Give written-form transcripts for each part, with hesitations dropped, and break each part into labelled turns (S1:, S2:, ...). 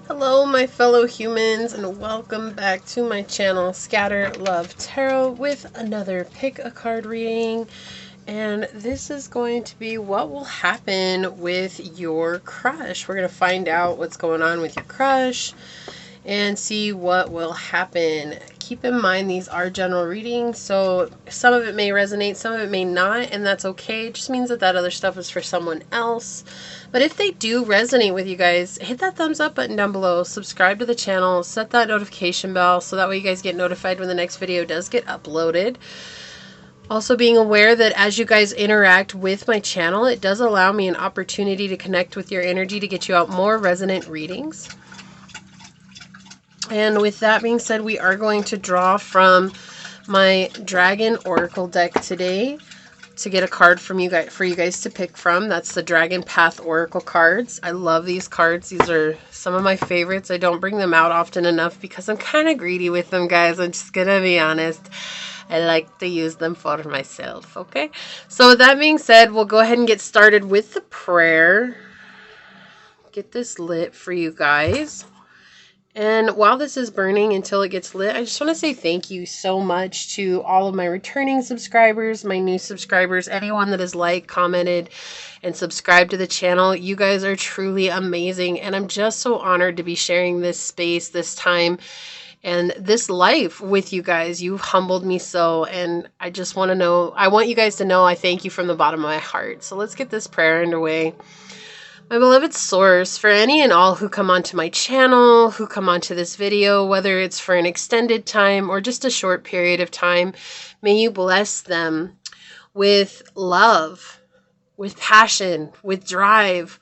S1: Hello my fellow humans and welcome back to my channel Scatter Love Tarot with another pick a card reading, and this is going to be what will happen with your crush. We're going to find out what's going on with your crush and see what will happen. Keep in mind these are general readings, so some of it may resonate, some of it may not, and that's okay. It just means that other stuff is for someone else. But if they do resonate with you guys, hit that thumbs up button down below, subscribe to the channel, set that notification bell so that way you guys get notified when the next video does get uploaded. Also being aware that as you guys interact with my channel, it does allow me an opportunity to connect with your energy to get you out more resonant readings. And with that being said, we are going to draw from my Dragon Oracle deck today to get a card from you guys, for you guys to pick from. That's the Dragon Path Oracle cards. I love these cards. These are some of my favorites. I don't bring them out often enough because I'm kind of greedy with them, guys. I'm just gonna be honest. I like to use them for myself, okay? So with that being said, we'll go ahead and get started with the prayer. Get this lit for you guys. And while this is burning until it gets lit, I just want to say thank you so much to all of my returning subscribers, my new subscribers, anyone that has liked, commented, and subscribed to the channel. You guys are truly amazing, and I'm just so honored to be sharing this space, this time, and this life with you guys. You've humbled me so, and I just want to know, I want you guys to know I thank you from the bottom of my heart. So let's get this prayer underway. My beloved source, for any and all who come onto my channel, who come onto this video, whether it's for an extended time or just a short period of time, may you bless them with love, with passion, with drive,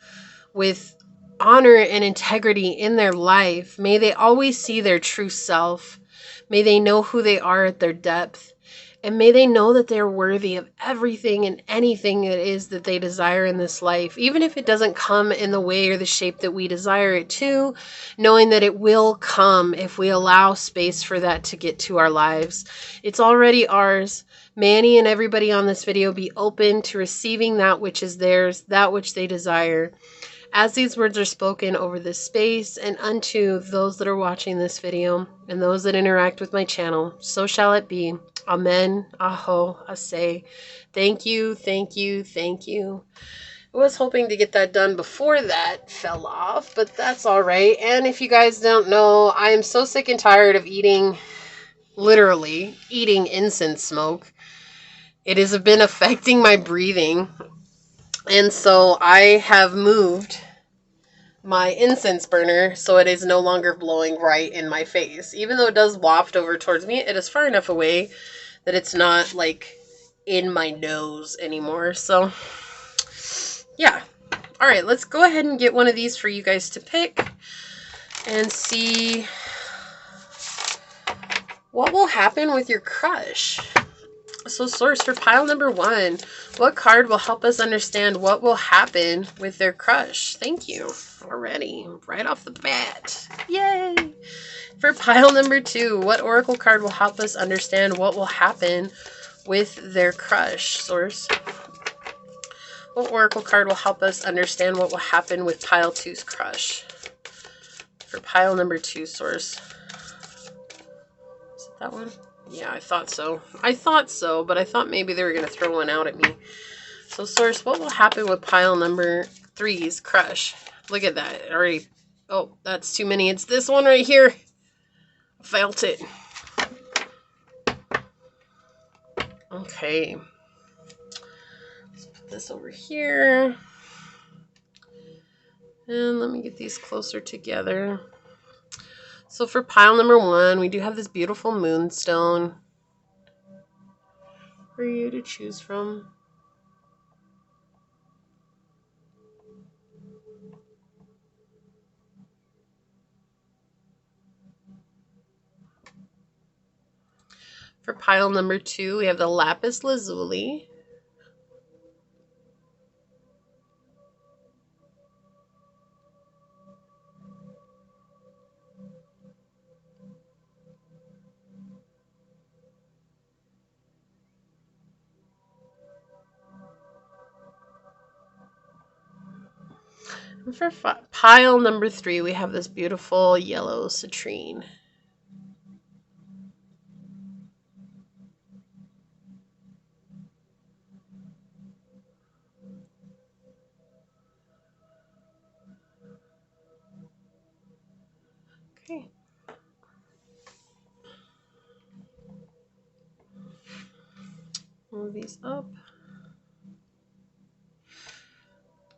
S1: with honor and integrity in their life. May they always see their true self. May they know who they are at their depth. And may they know that they're worthy of everything and anything it is that they desire in this life, even if it doesn't come in the way or the shape that we desire it to, knowing that it will come if we allow space for that to get to our lives. It's already ours. May any and everybody on this video be open to receiving that which is theirs, that which they desire. As these words are spoken over this space and unto those that are watching this video and those that interact with my channel, so shall it be. Amen. Aho. Asay. Thank you. Thank you. Thank you. I was hoping to get that done before that fell off, but that's all right. And if you guys don't know, I am so sick and tired of literally eating incense smoke. It has been affecting my breathing. And so I have moved my incense burner so it is no longer blowing right in my face. Even though it does waft over towards me, it is far enough away that it's not like in my nose anymore. So yeah. All right, let's go ahead and get one of these for you guys to pick and see what will happen with your crush. So source, for pile number 1, what card will help us understand what will happen with their crush? Thank you. Already, right off the bat. Yay! For pile number 2, what oracle card will help us understand what will happen with their crush? Source, what oracle card will help us understand what will happen with pile 2's crush? For pile number 2, source. Is it that one? Yeah, I thought so. But I thought maybe they were going to throw one out at me. So, source, what will happen with pile number 3's crush? Look at that. It already... Oh, that's too many. It's this one right here. I felt it. Okay. Let's put this over here. And let me get these closer together. So for pile number 1, we do have this beautiful moonstone for you to choose from. For pile number 2, we have the lapis lazuli. For pile number 3, we have this beautiful yellow citrine. Okay. Move these up.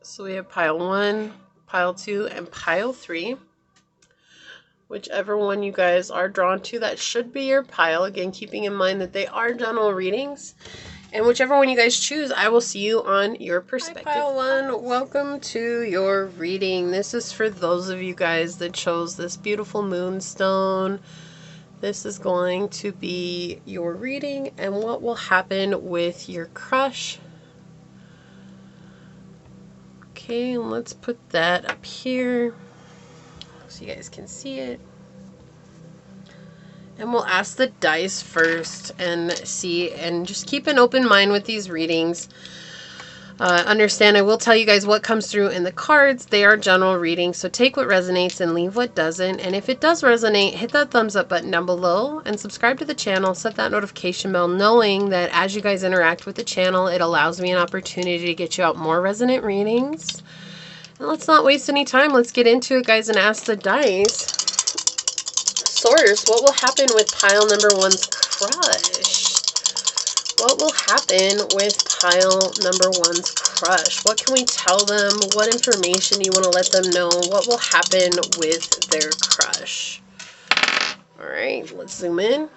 S1: So we have pile 1, pile 2, and pile 3. Whichever one you guys are drawn to, that should be your pile. Again, keeping in mind that they are general readings. And whichever one you guys choose, I will see you on your perspective. Hi, pile 1, welcome to your reading. This is for those of you guys that chose this beautiful moonstone. This is going to be your reading and what will happen with your crush. Okay, and let's put that up here so you guys can see it. And we'll ask the dice first and see, and just keep an open mind with these readings. Understand, I will tell you guys what comes through in the cards. They are general readings, so take what resonates and leave what doesn't. And if it does resonate, hit that thumbs up button down below and subscribe to the channel. Set that notification bell, knowing that as you guys interact with the channel, it allows me an opportunity to get you out more resonant readings. And let's not waste any time. Let's get into it, guys, and ask the dice. Source, what will happen with pile number 1's crush? What will happen with pile number 1's crush? What can we tell them? What information do you want to let them know? What will happen with their crush? All right, let's zoom in.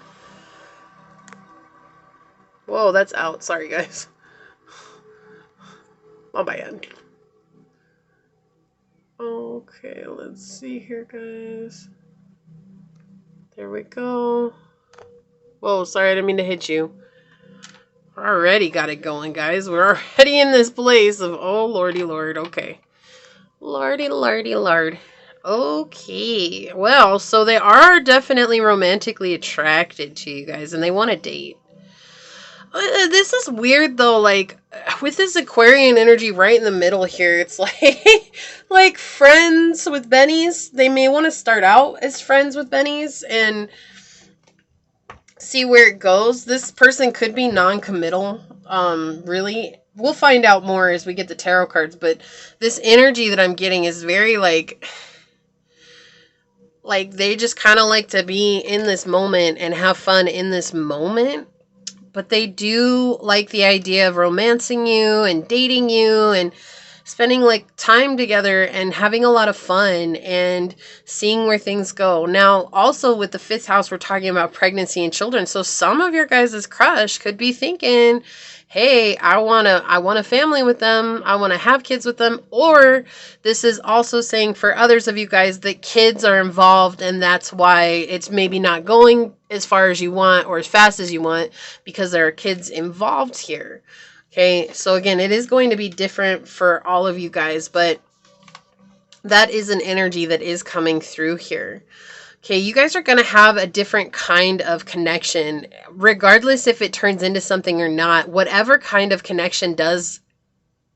S1: Whoa, that's out. Sorry, guys. My bad. Okay, let's see here, guys. There we go. Whoa, sorry, I didn't mean to hit you. Already got it going, guys. We're already in this place of, oh, lordy lord. Okay. Lordy lordy lord. Okay. Well, so they are definitely romantically attracted to you guys, and they want to date. This is weird, though. Like, with this Aquarian energy right in the middle here, it's like, like friends with bennies. They may want to start out as friends with bennies and see where it goes. This person could be non-committal. Really, we'll find out more as we get the tarot cards. But this energy that I'm getting is very like they just kind of like to be in this moment and have fun in this moment. But they do like the idea of romancing you and dating you and spending like time together and having a lot of fun and seeing where things go. Now, also with the 5th house, we're talking about pregnancy and children. So some of your guys' crush could be thinking, hey, I want a family with them. I want to have kids with them. Or this is also saying for others of you guys that kids are involved, and that's why it's maybe not going as far as you want or as fast as you want, because there are kids involved here. Okay, so again, it is going to be different for all of you guys, but that is an energy that is coming through here. Okay, you guys are going to have a different kind of connection, regardless if it turns into something or not. Whatever kind of connection does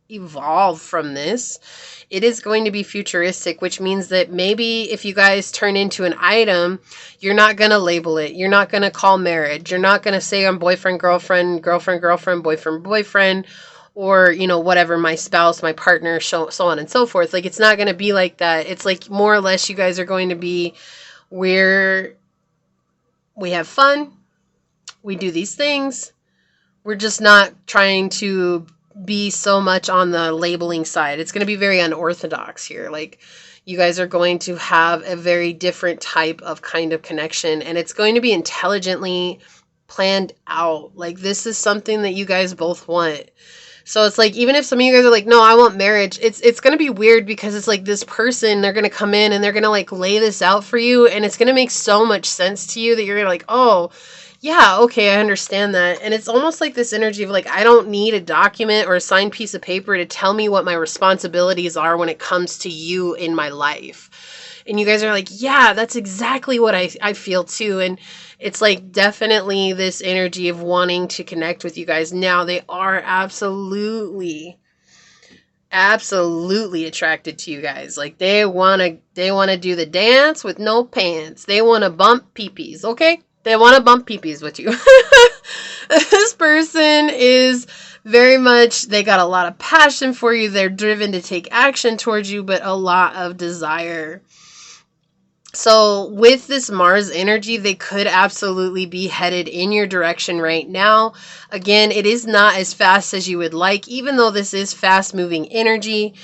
S1: evolve from this, it is going to be futuristic, which means that maybe if you guys turn into an item, you're not going to label it. You're not going to call marriage. You're not going to say I'm boyfriend, girlfriend, girlfriend, girlfriend, boyfriend, boyfriend, or, you know, whatever, my spouse, my partner, so on and so forth. Like, it's not going to be like that. It's like more or less you guys are going to be where we have fun. We do these things. We're just not trying to be so much on the labeling side. It's going to be very unorthodox here. Like, you guys are going to have a very different type of kind of connection, and it's going to be intelligently planned out. Like, this is something that you guys both want. So it's like, even if some of you guys are like, no, I want marriage, it's going to be weird, because it's like this person, they're going to come in and they're going to like lay this out for you, and it's going to make so much sense to you that you're going to like, oh, yeah, okay, I understand that. And it's almost like this energy of like, I don't need a document or a signed piece of paper to tell me what my responsibilities are when it comes to you in my life. And you guys are like, yeah, that's exactly what I feel too. And it's like definitely this energy of wanting to connect with you guys. Now, they are absolutely absolutely attracted to you guys. Like they want to do the dance with no pants. They want to bump peepees, okay? They want to bump peepees with you. This person is very much, they got a lot of passion for you. They're driven to take action towards you, but a lot of desire. So with this Mars energy, they could absolutely be headed in your direction right now. Again, it is not as fast as you would like, even though this is fast moving energy.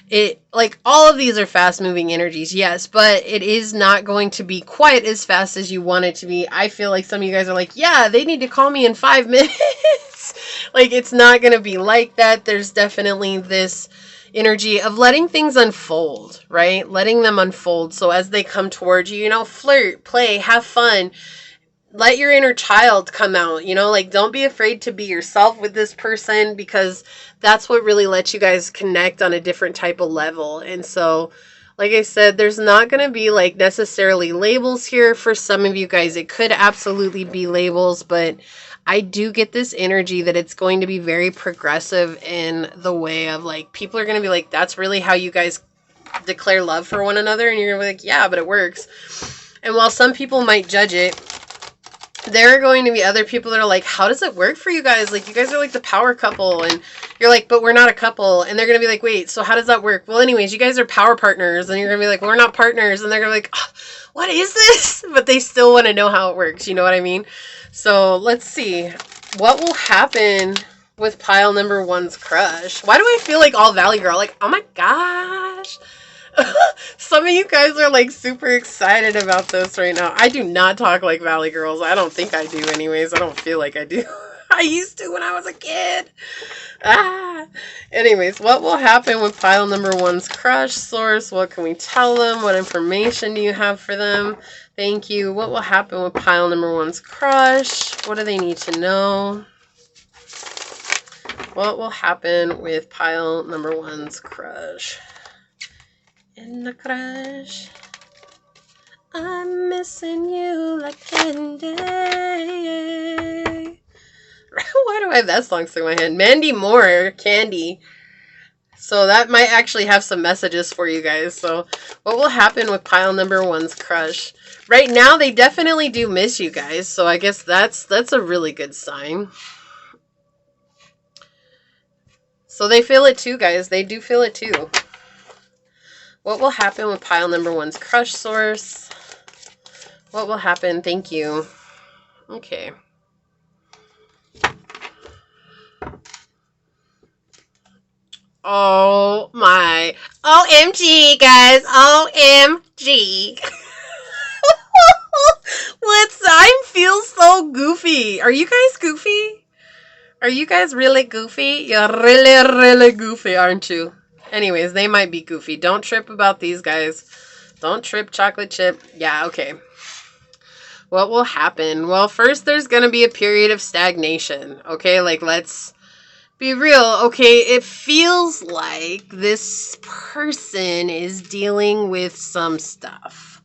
S1: It, like, all of these are fast moving energies, yes, but it is not going to be quite as fast as you want it to be. I feel like some of you guys are like, yeah, they need to call me in 5 minutes. Like, it's not going to be like that. There's definitely this energy of letting things unfold, right? Letting them unfold. So as they come towards you, you know, flirt, play, have fun. Let your inner child come out, you know, like don't be afraid to be yourself with this person, because that's what really lets you guys connect on a different type of level. And so, like I said, there's not going to be like necessarily labels here for some of you guys. It could absolutely be labels, but I do get this energy that it's going to be very progressive in the way of like, people are going to be like, that's really how you guys declare love for one another. And you're going to be like, yeah, but it works. And while some people might judge it, there are going to be other people that are like, how does it work for you guys? Like, you guys are like the power couple. And you're like, but we're not a couple. And they're going to be like, wait, so how does that work? Well, anyways, you guys are power partners. And you're going to be like, well, we're not partners. And they're going to be like, oh, what is this? But they still want to know how it works. You know what I mean? So let's see. What will happen with pile number 1's crush? Why do I feel like all Valley Girl? Like, oh my gosh. Some of you guys are like super excited about this right now. I do not talk like Valley Girls. I don't think I do anyways. I don't feel like I do. I used to when I was a kid. Anyways, what will happen with pile number 1's crush? Source, what can we tell them? What information do you have for them? Thank you. What will happen with pile number 1's crush? What do they need to know? What will happen with pile number 1's crush? In the crush, I'm missing you like candy. Why do I have that song stuck in my head? Mandy Moore, Candy. So that might actually have some messages for you guys. So what will happen with pile number 1's crush? Right now, they definitely do miss you guys. So I guess that's a really good sign. So they feel it too, guys. They do feel it too. What will happen with pile number 1's crush? Source? What will happen? Thank you. Okay. Oh my. OMG, guys. OMG. I feel so goofy. Are you guys goofy? Are you guys really goofy? You're really, really goofy, aren't you? Anyways, they might be goofy. Don't trip about these guys. Don't trip, chocolate chip. Yeah, okay. What will happen? Well, first there's going to be a period of stagnation. Okay, like let's be real. Okay, it feels like this person is dealing with some stuff.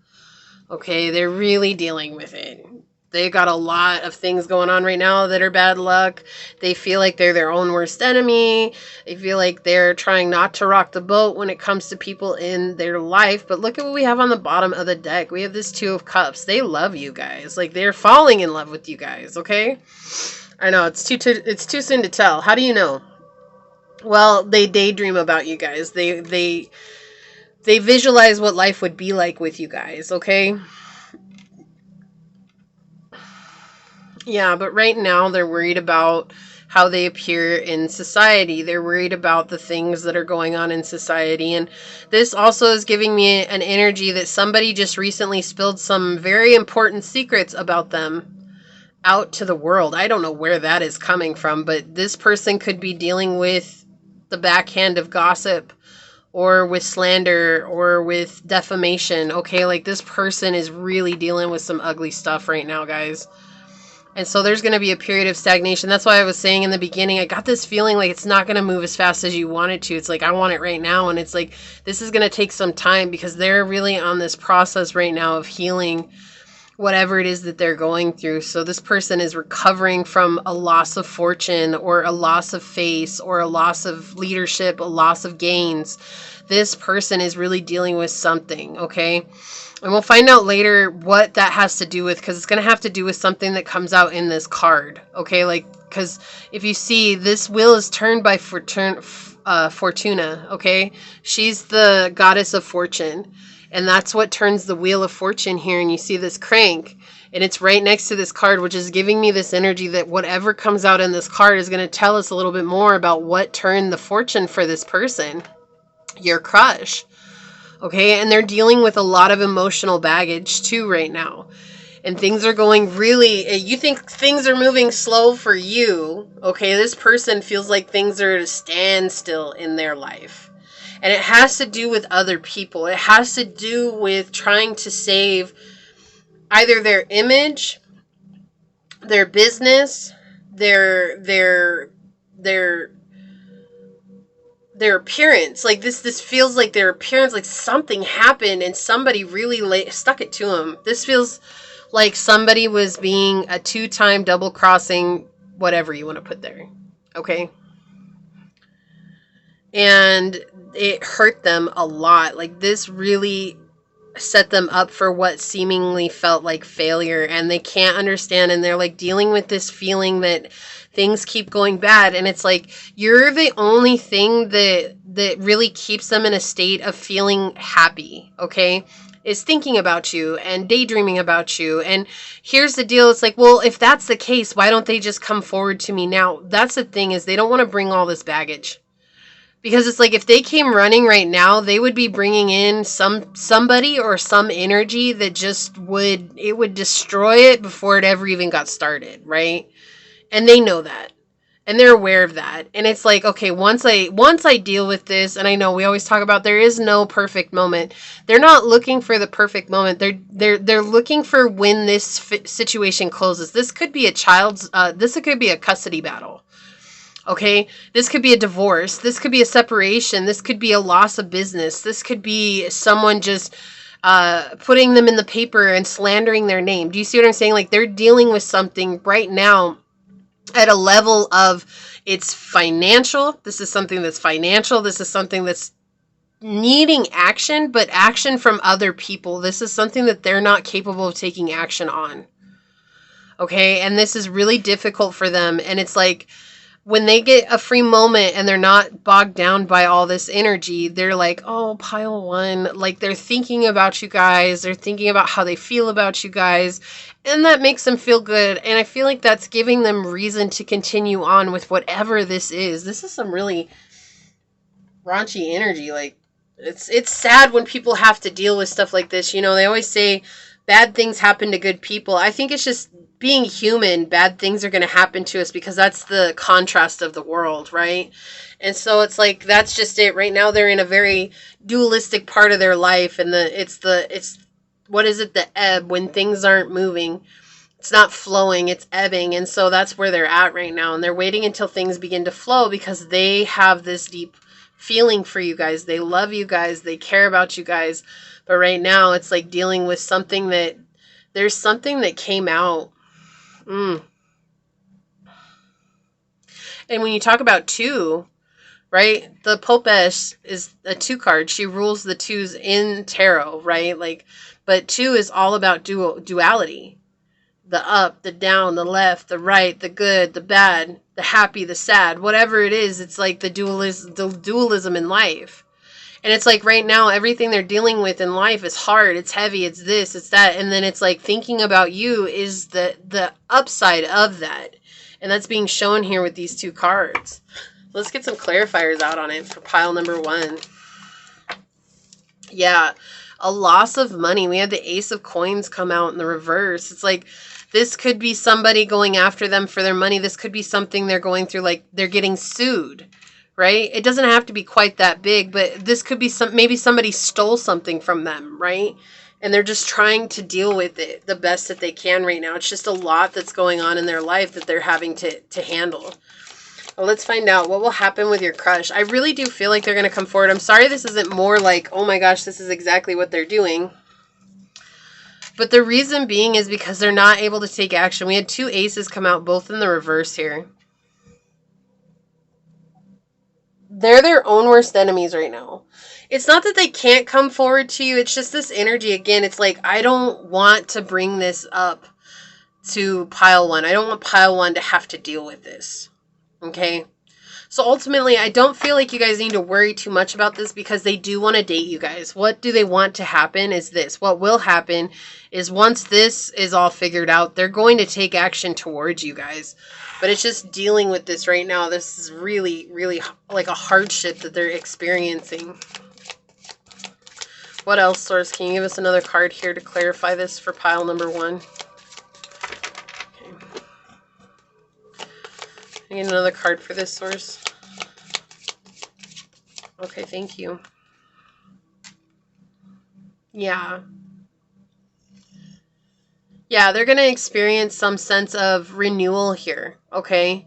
S1: Okay, they're really dealing with it. They got a lot of things going on right now that are bad luck. They feel like they're their own worst enemy. They feel like they're trying not to rock the boat when it comes to people in their life. But look at what we have on the bottom of the deck. We have this 2 of Cups. They love you guys. Like, they're falling in love with you guys, okay? I know, it's too soon to tell. How do you know? Well, they daydream about you guys. They visualize what life would be like with you guys, okay? Yeah, but right now they're worried about how they appear in society. They're worried about the things that are going on in society. And this also is giving me an energy that somebody just recently spilled some very important secrets about them out to the world. I don't know where that is coming from, but this person could be dealing with the backhand of gossip or with slander or with defamation. Okay, like this person is really dealing with some ugly stuff right now, guys. And so there's going to be a period of stagnation. That's why I was saying in the beginning, I got this feeling like it's not going to move as fast as you want it to. It's like, I want it right now. And it's like, this is going to take some time because they're really on this process right now of healing whatever it is that they're going through. So this person is recovering from a loss of fortune or a loss of face or a loss of leadership, a loss of gains. This person is really dealing with something, okay? And we'll find out later what that has to do with, because it's going to have to do with something that comes out in this card, okay? Like, because if you see, this wheel is turned by Fortuna, okay? She's the goddess of fortune. And that's what turns the wheel of fortune here. And you see this crank, and it's right next to this card, which is giving me this energy that whatever comes out in this card is going to tell us a little bit more about what turned the fortune for this person, your crush. Okay, and they're dealing with a lot of emotional baggage too right now. And things are going really, you think things are moving slow for you. Okay, this person feels like things are at a standstill in their life. And it has to do with other people. It has to do with trying to save either their image, their business, their appearance. Like this feels like their appearance, like something happened and somebody really stuck it to them. This feels like somebody was being a 2-time double crossing, whatever you want to put there. Okay. And it hurt them a lot. Like this really set them up for what seemingly felt like failure, and they can't understand, and they're like dealing with this feeling that things keep going bad. And it's like you're the only thing that really keeps them in a state of feeling happy, okay, is thinking about you and daydreaming about you. And here's the deal, it's like, well, if that's the case, why don't they just come forward to me now? That's the thing, is they don't want to bring all this baggage. Because it's like if they came running right now, they would be bringing in somebody or some energy that just would destroy it before it ever even got started, right? And they know that. And they're aware of that. And it's like, okay, once I deal with this, and I know we always talk about there is no perfect moment. They're not looking for the perfect moment. They're looking for when this situation closes. This could be this could be a custody battle. Okay, this could be a divorce. This could be a separation. This could be a loss of business. This could be someone just putting them in the paper and slandering their name. Do you see what I'm saying? Like they're dealing with something right now at a level of it's financial. This is something that's financial. This is something that's needing action, but action from other people. This is something that they're not capable of taking action on. Okay, and this is really difficult for them. And it's like, when they get a free moment and they're not bogged down by all this energy, they're like, oh, pile one. Like they're thinking about you guys. They're thinking about how they feel about you guys. And that makes them feel good. And I feel like that's giving them reason to continue on with whatever this is. This is some really raunchy energy. Like it's sad when people have to deal with stuff like this. You know, they always say bad things happen to good people. I think it's just being human, bad things are going to happen to us because that's the contrast of the world, right? And so it's like, that's just it. Right now they're in a very dualistic part of their life, and it's what is it, the ebb, when things aren't moving. It's not flowing, it's ebbing. And so that's where they're at right now. And they're waiting until things begin to flow because they have this deep feeling for you guys. They love you guys. They care about you guys. But right now it's like dealing with something that, there's something that came out. And when you talk about 2, right? The Popess is a 2 card. She rules the 2s in tarot, right? Like, but 2 is all about duality. The up, the down, the left, the right, the good, the bad, the happy, the sad, whatever it is. It's like the dualism in life. And it's like right now, everything they're dealing with in life is hard, it's heavy, it's this, it's that. And then it's like thinking about you is the upside of that. And that's being shown here with these 2 cards. Let's get some clarifiers out on it for pile number 1. Yeah, a loss of money. We had the Ace of Coins come out in the reverse. It's like this could be somebody going after them for their money. This could be something they're going through, like they're getting sued. Right? It doesn't have to be quite that big, but this could be maybe somebody stole something from them, right? And they're just trying to deal with it the best that they can right now. It's just a lot that's going on in their life that they're having to handle. Well, let's find out what will happen with your crush. I really do feel like they're going to come forward. I'm sorry this isn't more like, oh my gosh, this is exactly what they're doing. But the reason being is because they're not able to take action. We had 2 aces come out, both in the reverse here. They're their own worst enemies right now. It's not that they can't come forward to you. It's just this energy. Again, it's like, I don't want to bring this up to pile 1. I don't want pile 1 to have to deal with this. Okay? So ultimately, I don't feel like you guys need to worry too much about this because they do want to date you guys. What do they want to happen is this. What will happen is once this is all figured out, they're going to take action towards you guys. But it's just dealing with this right now. This is really, really like a hardship that they're experiencing. What else, Source? Can you give us another card here to clarify this for pile number 1? I need another card for this, Source. Okay, thank you. Yeah. Yeah, they're going to experience some sense of renewal here, okay?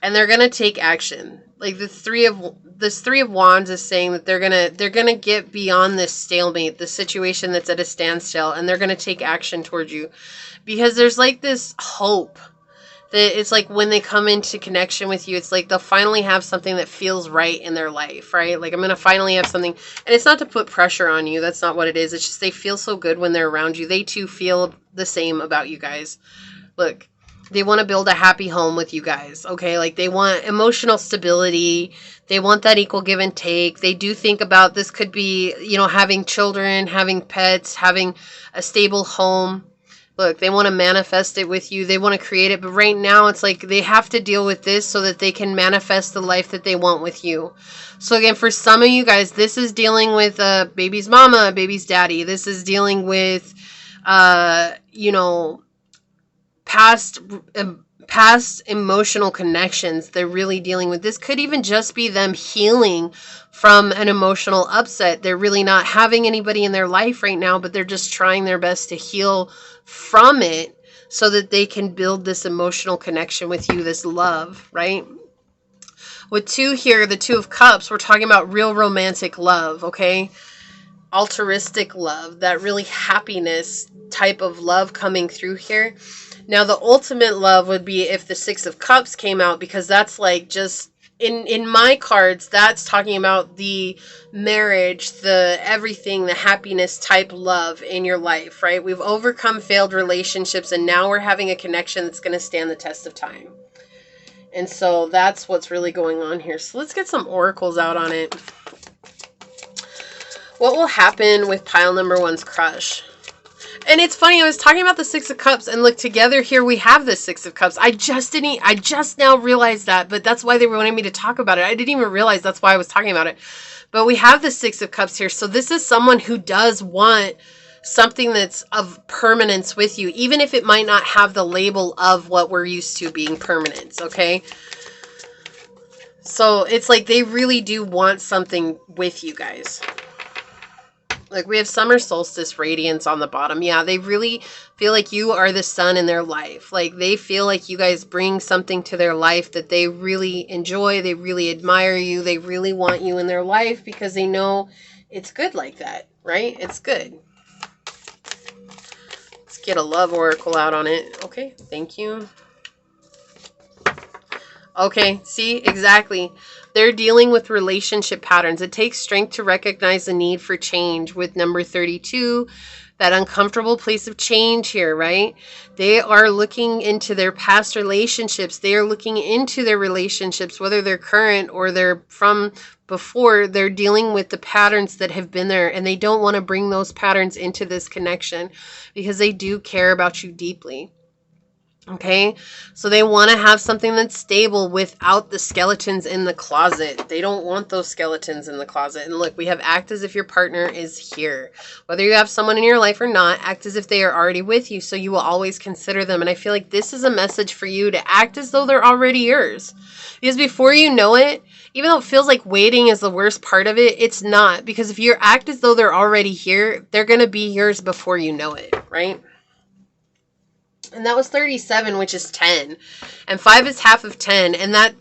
S1: And they're going to take action. Like this 3 of Wands is saying that they're going to get beyond this stalemate, the situation that's at a standstill, and they're going to take action towards you. Because there's like this hope. It's like when they come into connection with you, it's like they'll finally have something that feels right in their life, right? Like I'm going to finally have something. And it's not to put pressure on you. That's not what it is. It's just they feel so good when they're around you. They too feel the same about you guys. Look, they want to build a happy home with you guys, okay? Like they want emotional stability. They want that equal give and take. They do think about this could be, you know, having children, having pets, having a stable home. Look, they want to manifest it with you. They want to create it. But right now, it's like they have to deal with this so that they can manifest the life that they want with you. So again, for some of you guys, this is dealing with a baby's mama, a baby's daddy. This is dealing with, you know, past emotional connections. They're really dealing with. This could even just be them healing from an emotional upset. They're really not having anybody in their life right now, but they're just trying their best to heal from it so that they can build this emotional connection with you, this love, right? With 2 here, the 2 of Cups, we're talking about real romantic love, okay? Altruistic love, that really happiness type of love coming through here. Now, the ultimate love would be if the 6 of Cups came out, because that's like just, in my cards, that's talking about the marriage, the everything, the happiness type love in your life, right? We've overcome failed relationships, and now we're having a connection that's going to stand the test of time. And so that's what's really going on here. So let's get some oracles out on it. What will happen with pile number 1's crush? And it's funny, I was talking about the 6 of Cups, and look, together here we have the 6 of Cups. I just now realized that, but that's why they were wanting me to talk about it. I didn't even realize that's why I was talking about it. But we have the 6 of Cups here. So this is someone who does want something that's of permanence with you, even if it might not have the label of what we're used to being permanence, okay? So it's like they really do want something with you guys. Like we have summer solstice radiance on the bottom. Yeah, they really feel like you are the sun in their life. Like they feel like you guys bring something to their life that they really enjoy. They really admire you. They really want you in their life because they know it's good like that, right? It's good. Let's get a love oracle out on it. Okay, thank you. Okay, see, exactly. They're dealing with relationship patterns. It takes strength to recognize the need for change with number 32, that uncomfortable place of change here, right? They are looking into their past relationships. They are looking into their relationships, whether they're current or they're from before. They're dealing with the patterns that have been there, and they don't want to bring those patterns into this connection because they do care about you deeply. Okay, so they want to have something that's stable without the skeletons in the closet. They don't want those skeletons in the closet. And look, we have act as if your partner is here. Whether you have someone in your life or not, act as if they are already with you, so you will always consider them. And I feel like this is a message for you to act as though they're already yours. Because before you know it, even though it feels like waiting is the worst part of it, it's not. Because if you act as though they're already here, they're going to be yours before you know it, right? And that was 37, which is 10. And 5 is half of 10. And that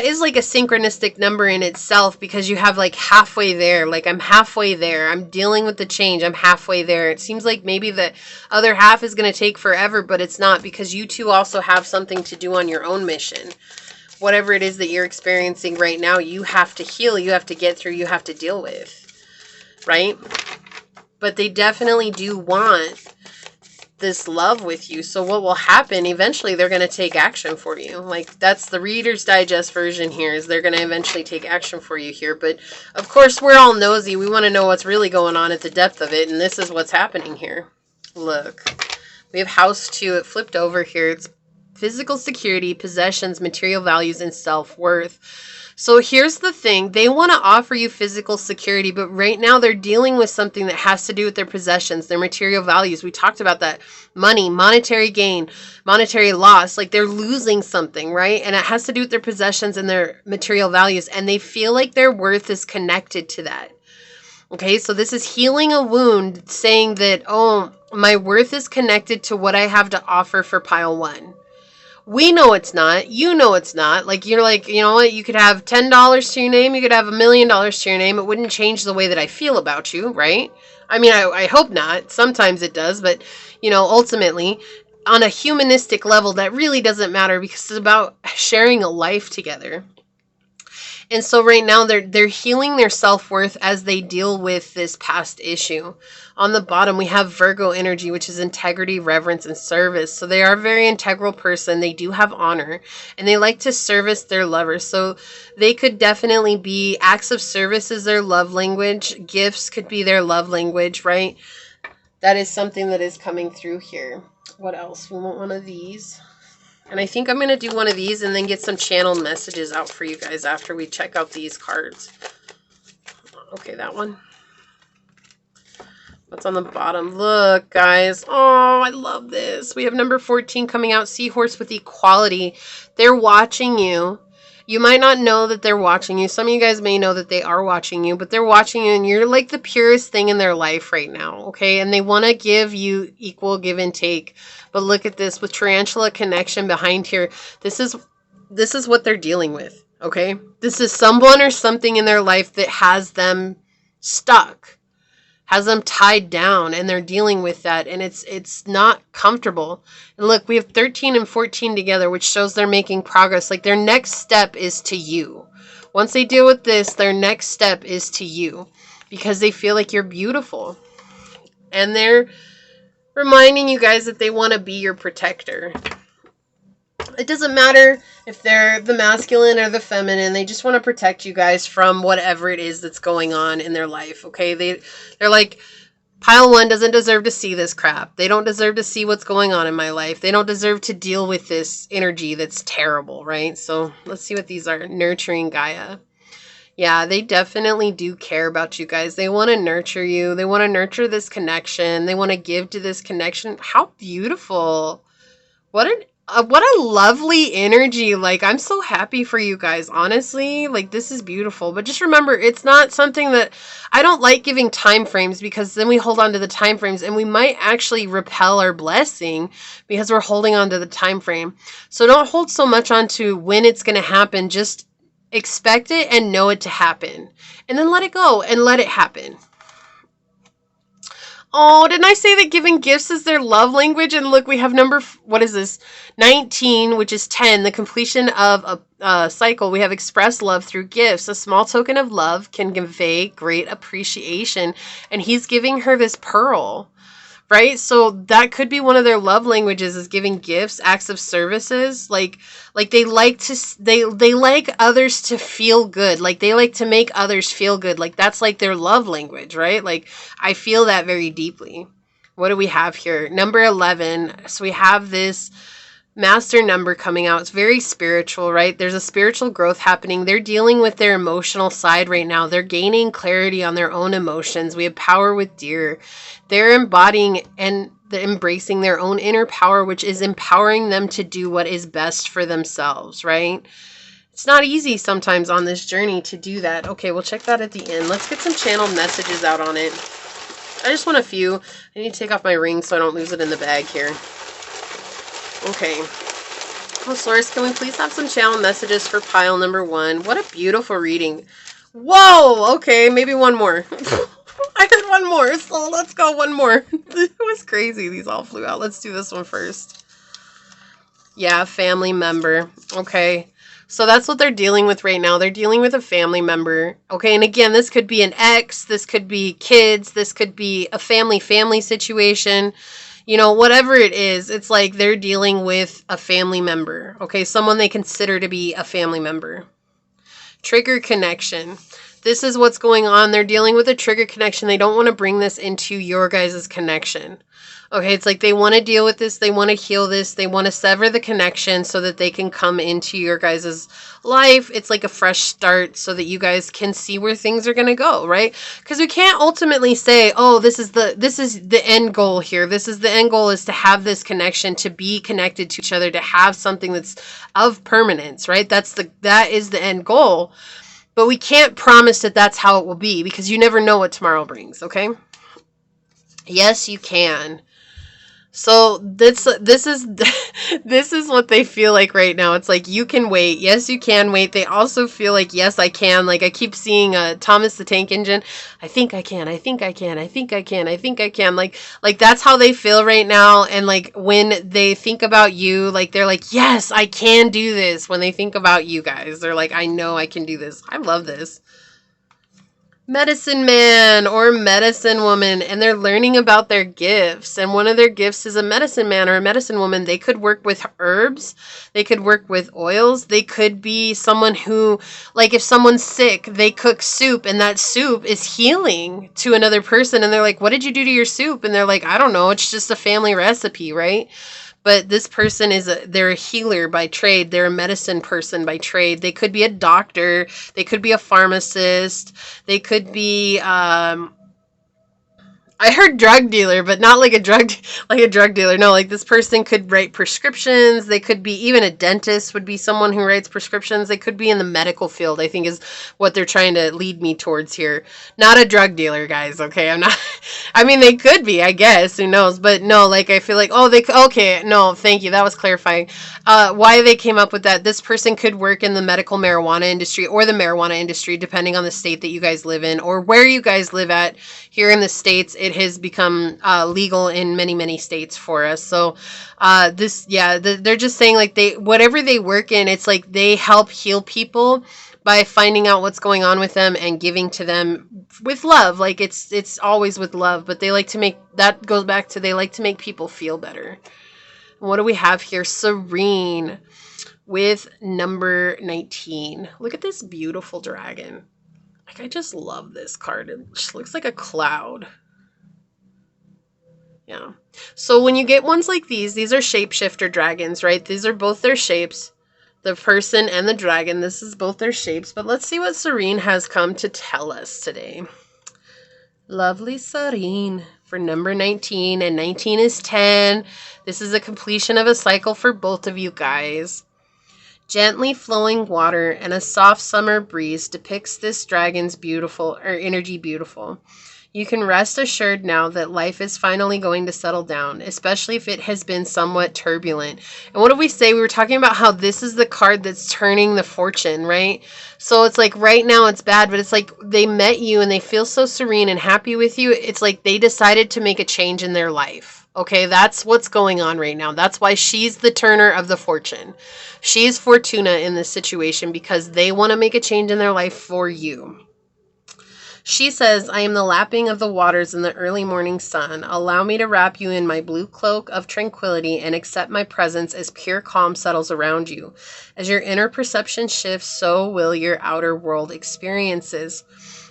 S1: is like a synchronistic number in itself, because you have like halfway there. Like, I'm halfway there. I'm dealing with the change. I'm halfway there. It seems like maybe the other half is going to take forever, but it's not, because you two also have something to do on your own mission. Whatever it is that you're experiencing right now, you have to heal. You have to get through. You have to deal with. Right? But they definitely do want this love with you. So what will happen, eventually they're going to take action for you. Like, that's the Reader's Digest version here, is they're going to eventually take action for you here. But of course, we're all nosy. We want to know what's really going on at the depth of it. And this is what's happening here. Look, we have house 2. It flipped over here. It's physical security, possessions, material values, and self-worth. So here's the thing. They want to offer you physical security, but right now they're dealing with something that has to do with their possessions, their material values. We talked about that. Money, monetary gain, monetary loss. Like, they're losing something, right? And it has to do with their possessions and their material values. And they feel like their worth is connected to that. Okay, so this is healing a wound, saying that, oh, my worth is connected to what I have to offer for pile 1. We know it's not. You know it's not. Like, you're like, you know what? You could have $10 to your name. You could have $1 million to your name. It wouldn't change the way that I feel about you, right? I mean, I hope not. Sometimes it does. But, you know, ultimately, on a humanistic level, that really doesn't matter, because it's about sharing a life together. And so right now they're healing their self-worth as they deal with this past issue. On the bottom, we have Virgo energy, which is integrity, reverence, and service. So they are a very integral person. They do have honor, and they like to service their lovers. So they could definitely be, acts of service is their love language. Gifts could be their love language, right? That is something that is coming through here. What else? We want one of these. And I think I'm going to do one of these and then get some channeled messages out for you guys after we check out these cards. Okay, that one. What's on the bottom? Look, guys. Oh, I love this. We have number 14 coming out. Seahorse with equality. They're watching you. You might not know that they're watching you. Some of you guys may know that they are watching you, but they're watching you, and you're like the purest thing in their life right now, okay? And they want to give you equal give and take. But look at this, with tarantula connection behind here. This is what they're dealing with, okay? This is someone or something in their life that has them stuck, has them tied down, and they're dealing with that, and it's not comfortable. And look, we have 13 and 14 together, which shows they're making progress. Like, their next step is to you. Once they deal with this, their next step is to you, because they feel like you're beautiful. And they're reminding you guys that they want to be your protector. It doesn't matter if they're the masculine or the feminine. They just want to protect you guys from whatever it is that's going on in their life, okay? They're like, pile 1 doesn't deserve to see this crap. They don't deserve to see what's going on in my life. They don't deserve to deal with this energy that's terrible, right? So let's see what these are. Nurturing Gaia. Yeah, they definitely do care about you guys. They want to nurture you. They want to nurture this connection. They want to give to this connection. How beautiful. What a lovely energy. Like, I'm so happy for you guys, honestly. Like, this is beautiful. But just remember, it's not something that, I don't like giving time frames, because then we hold on to the time frames and we might actually repel our blessing because we're holding on to the time frame. So don't hold so much on to when it's going to happen. Just expect it and know it to happen. And then let it go and let it happen. Oh, didn't I say that giving gifts is their love language? And look, we have number, what is this? 19, which is 10, the completion of a cycle. We have express love through gifts. A small token of love can convey great appreciation. And he's giving her this pearl, right? So that could be one of their love languages, is giving gifts, acts of services. Like they like to, they like others to feel good. Like, they like to make others feel good. Like, that's like their love language, right? Like, I feel that very deeply. What do we have here? Number 11. So we have this master number coming out. It's very spiritual, right? There's a spiritual growth happening. They're dealing with their emotional side right now. They're gaining clarity on their own emotions. We have power with deer. They're embodying and embracing their own inner power, which is empowering them to do what is best for themselves, right? It's not easy sometimes on this journey to do that. Okay, we'll check that at the end. Let's get some channeled messages out on it. I just want a few. I need to take off my ring so I don't lose it in the bag here. Okay. Oh, Source, can we please have some channel messages for pile number 1? What a beautiful reading. Whoa! Okay, maybe one more. I heard one more, so let's go one more. It was crazy. These all flew out. Let's do this one first. Yeah, family member. Okay. So that's what they're dealing with right now. They're dealing with a family member. Okay, and again, this could be an ex, this could be kids, this could be a family situation. You know, whatever it is, it's like they're dealing with a family member. Okay, someone they consider to be a family member. Trigger connection. This is what's going on. They're dealing with a trigger connection. They don't want to bring this into your guys' connection. Okay, it's like they want to deal with this. They want to heal this. They want to sever the connection so that they can come into your guys' life. It's like a fresh start so that you guys can see where things are going to go, right? Because we can't ultimately say, oh, this is the end goal here. This is the end goal, is to have this connection, to be connected to each other, to have something that's of permanence, right? That is the end goal. But we can't promise that that's how it will be, because you never know what tomorrow brings, okay? Yes, you can. So this is this is what they feel like right now. It's like, you can wait. Yes, you can wait. They also feel like, yes, I can. Like, I keep seeing Thomas the Tank Engine. I think I can. I think I can. I think I can. I think I can. Like that's how they feel right now. And like when they think about you, like they're like, yes, I can do this. When they think about you guys, they're like, I know I can do this. I love this. Medicine man or medicine woman, and they're learning about their gifts, and one of their gifts is a medicine man or a medicine woman. They could work with herbs, they could work with oils, they could be someone who, like, if someone's sick, they cook soup, and that soup is healing to another person, and they're like, what did you do to your soup? And they're like, I don't know, it's just a family recipe, right? But this person they're a healer by trade. They're a medicine person by trade. They could be a doctor. They could be a pharmacist. They could be, I heard drug dealer, but not like a drug dealer. No, like this person could write prescriptions. They could be, even a dentist would be someone who writes prescriptions. They could be in the medical field, I think, is what they're trying to lead me towards here. Not a drug dealer, guys. Okay, I'm not. I mean, they could be, I guess. Who knows? But no, like I feel like, oh, okay. No, thank you. That was clarifying. Why they came up with that. This person could work in the medical marijuana industry or the marijuana industry, depending on the state that you guys live in or where you guys live at. Here in the States, it has become legal in many, many states for us. So they're just saying, like, whatever they work in, it's like they help heal people by finding out what's going on with them and giving to them with love. Like, it's always with love, but they like to make, that goes back to, they like to make people feel better. What do we have here? Serene with number 19. Look at this beautiful dragon. Like, I just love this card. It just looks like a cloud. Yeah. So when you get ones like these are shapeshifter dragons, right? These are both their shapes. The person and the dragon, this is both their shapes. But let's see what Serene has come to tell us today. Lovely Serene for number 19. And 19 is 10. This is a completion of a cycle for both of you guys. Gently flowing water and a soft summer breeze depicts this dragon's energy beautiful. You can rest assured now that life is finally going to settle down, especially if it has been somewhat turbulent. And what did we say? We were talking about how this is the card that's turning the fortune, right? So it's like right now it's bad, but it's like they met you and they feel so serene and happy with you. It's like they decided to make a change in their life. Okay, that's what's going on right now. That's why she's the turner of the fortune. She's Fortuna in this situation because they want to make a change in their life for you. She says, I am the lapping of the waters in the early morning sun. Allow me to wrap you in my blue cloak of tranquility and accept my presence as pure calm settles around you. As your inner perception shifts, so will your outer world experiences.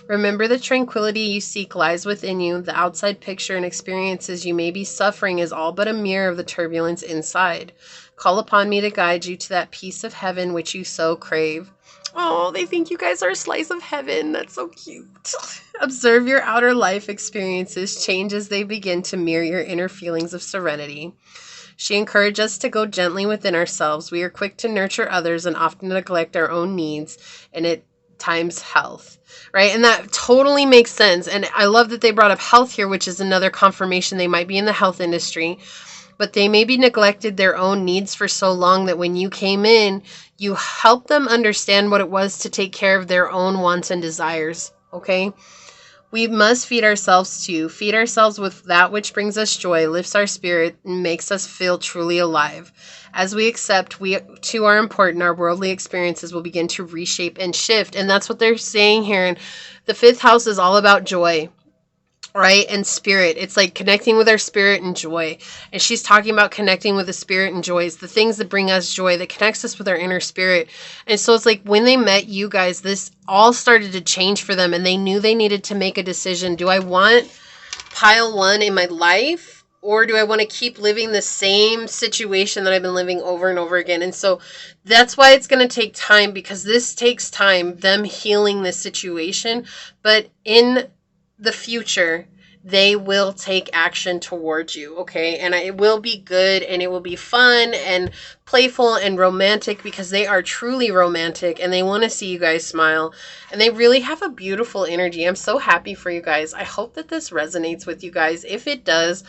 S1: Remember, the tranquility you seek lies within you. The outside picture and experiences you may be suffering is all but a mirror of the turbulence inside. Call upon me to guide you to that piece of heaven which you so crave. Oh, they think you guys are a slice of heaven. That's so cute. Observe your outer life experiences change as they begin to mirror your inner feelings of serenity. She encouraged us to go gently within ourselves. We are quick to nurture others and often neglect our own needs, and at times health. Right? And that totally makes sense. And I love that they brought up health here, which is another confirmation they might be in the health industry. but they maybe neglected their own needs for so long that when you came in, you helped them understand what it was to take care of their own wants and desires, okay? We must feed ourselves too. Feed ourselves with that which brings us joy, lifts our spirit, and makes us feel truly alive. As we accept we too are important, our worldly experiences will begin to reshape and shift. And that's what they're saying here. And the 5th house is all about joy, right? And spirit. It's like connecting with our spirit and joy. And she's talking about connecting with the spirit and joy. It's the things that bring us joy, that connects us with our inner spirit. And so it's like when they met you guys, this all started to change for them, and they knew they needed to make a decision. Do I want pile 1 in my life? Or do I want to keep living the same situation that I've been living over and over again? And so that's why it's going to take time, because this takes time, them healing this situation. But in the future, they will take action towards you, okay? And it will be good, and it will be fun and playful and romantic, because they are truly romantic and they want to see you guys smile, and they really have a beautiful energy. I'm so happy for you guys. I hope that this resonates with you guys. If it does,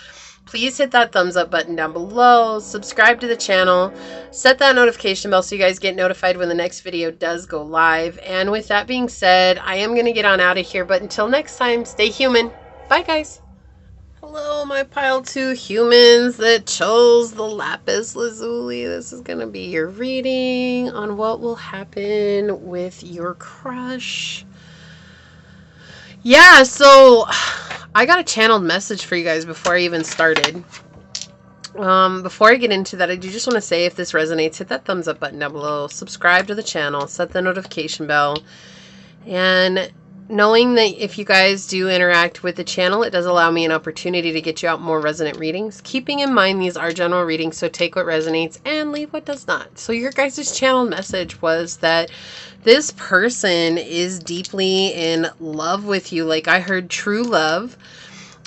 S1: please hit that thumbs up button down below, subscribe to the channel, set that notification bell so you guys get notified when the next video does go live. And with that being said, I am going to get on out of here, but until next time, stay human. Bye, guys. Hello, my pile 2 humans that chose the lapis lazuli. This is going to be your reading on what will happen with your crush. Yeah, so I got a channeled message for you guys before I even started. Before I get into that, I do just want to say, if this resonates, hit that thumbs up button down below, subscribe to the channel, set the notification bell, and knowing that if you guys do interact with the channel, it does allow me an opportunity to get you out more resonant readings. Keeping in mind these are general readings, so take what resonates and leave what does not. So your guys' channel message was that this person is deeply in love with you. Like, I heard true love.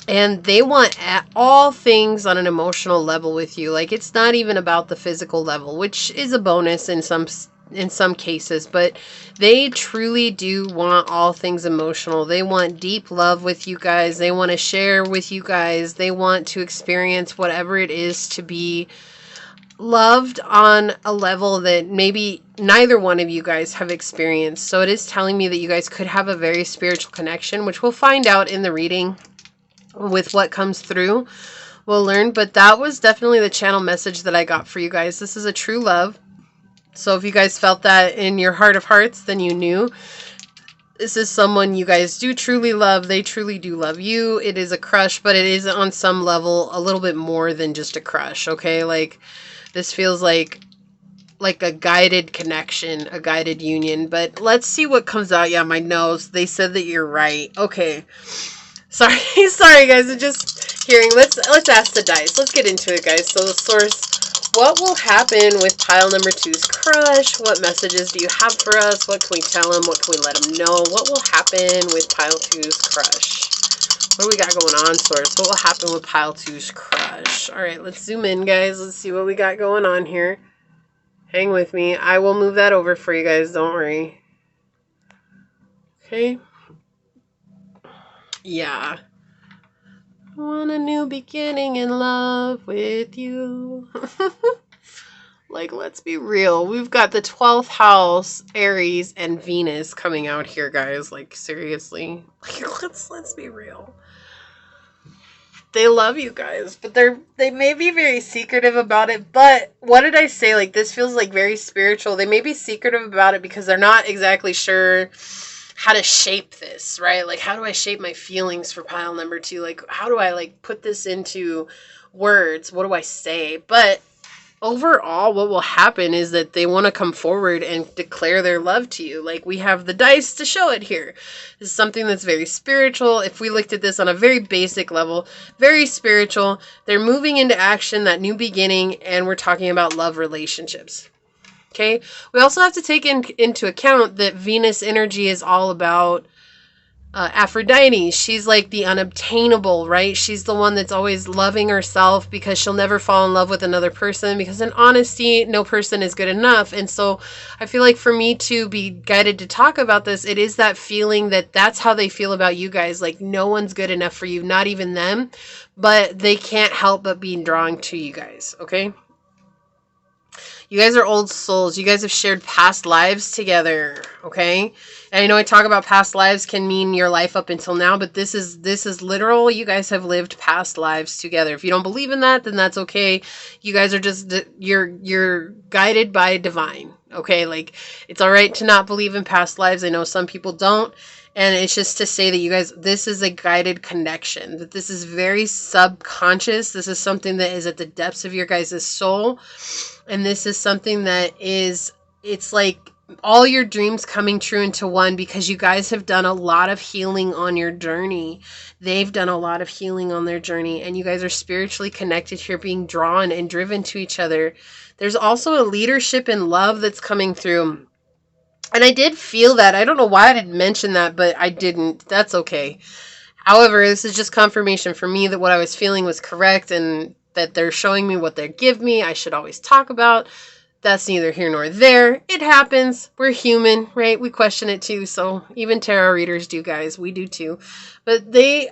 S1: And they want all things on an emotional level with you. Like, it's not even about the physical level, which is a bonus in some cases, but they truly do want all things emotional. They want deep love with you guys. They want to share with you guys. They want to experience whatever it is to be loved on a level that maybe neither one of you guys have experienced. So it is telling me that you guys could have a very spiritual connection, which we'll find out in the reading with what comes through. We'll learn, but that was definitely the channel message that I got for you guys. This is a true love. So if you guys felt that in your heart of hearts, then you knew this is someone you guys do truly love. They truly do love you. It is a crush, but it is on some level a little bit more than just a crush, okay? Like, this feels like a guided connection, a guided union. But let's see what comes out. Yeah, my nose. They said that you're right. Okay. Sorry, sorry guys. I'm just hearing. Let's ask the dice. Let's get into it, guys. So the source, what will happen with pile number 2's crush? What messages do you have for us? What can we tell him? What can we let him know? What will happen with pile 2's crush? What do we got going on, source? What will happen with pile 2's crush? All right, let's zoom in, guys. Let's see what we got going on here. Hang with me. I will move that over for you guys. Don't worry. Okay. Yeah. I want a new beginning in love with you. Like, let's be real. We've got the 12th house, Aries, and Venus coming out here, guys. Like, seriously. Like, let's be real. They love you guys, but they may be very secretive about it. But what did I say? Like, this feels like very spiritual. They may be secretive about it because they're not exactly sure how to shape this, right? Like, how do I shape my feelings for pile number 2? Like, how do I, like, put this into words? What do I say? But overall, what will happen is that they want to come forward and declare their love to you. Like, we have the dice to show it here. This is something that's very spiritual. If we looked at this on a very basic level, very spiritual, they're moving into action, that new beginning, and we're talking about love relationships. Okay, we also have to take into account that Venus energy is all about Aphrodite, she's like the unobtainable, right? She's the one that's always loving herself because she'll never fall in love with another person, because in honesty, no person is good enough. And so I feel like for me to be guided to talk about this, it is that feeling that that's how they feel about you guys. Like no one's good enough for you, not even them, but they can't help but being drawn to you guys, okay? You guys are old souls. You guys have shared past lives together, okay? And I know I talk about past lives can mean your life up until now, but this is literal. You guys have lived past lives together. If you don't believe in that, then that's okay. You guys are just, you're guided by divine, okay? Like, it's all right to not believe in past lives. I know some people don't. And it's just to say that you guys, this is a guided connection, that this is very subconscious. This is something that is at the depths of your guys' soul. And this is something that is, it's like all your dreams coming true into one, because you guys have done a lot of healing on your journey. They've done a lot of healing on their journey, and you guys are spiritually connected here, being drawn and driven to each other. There's also a leadership and love that's coming through. And I did feel that. I don't know why I didn't mention that, but I didn't. That's okay. However, this is just confirmation for me that what I was feeling was correct, and that they're showing me what they give me. I should always talk about. That's neither here nor there. It happens. We're human, right? We question it too. So even tarot readers do, guys. We do too. But they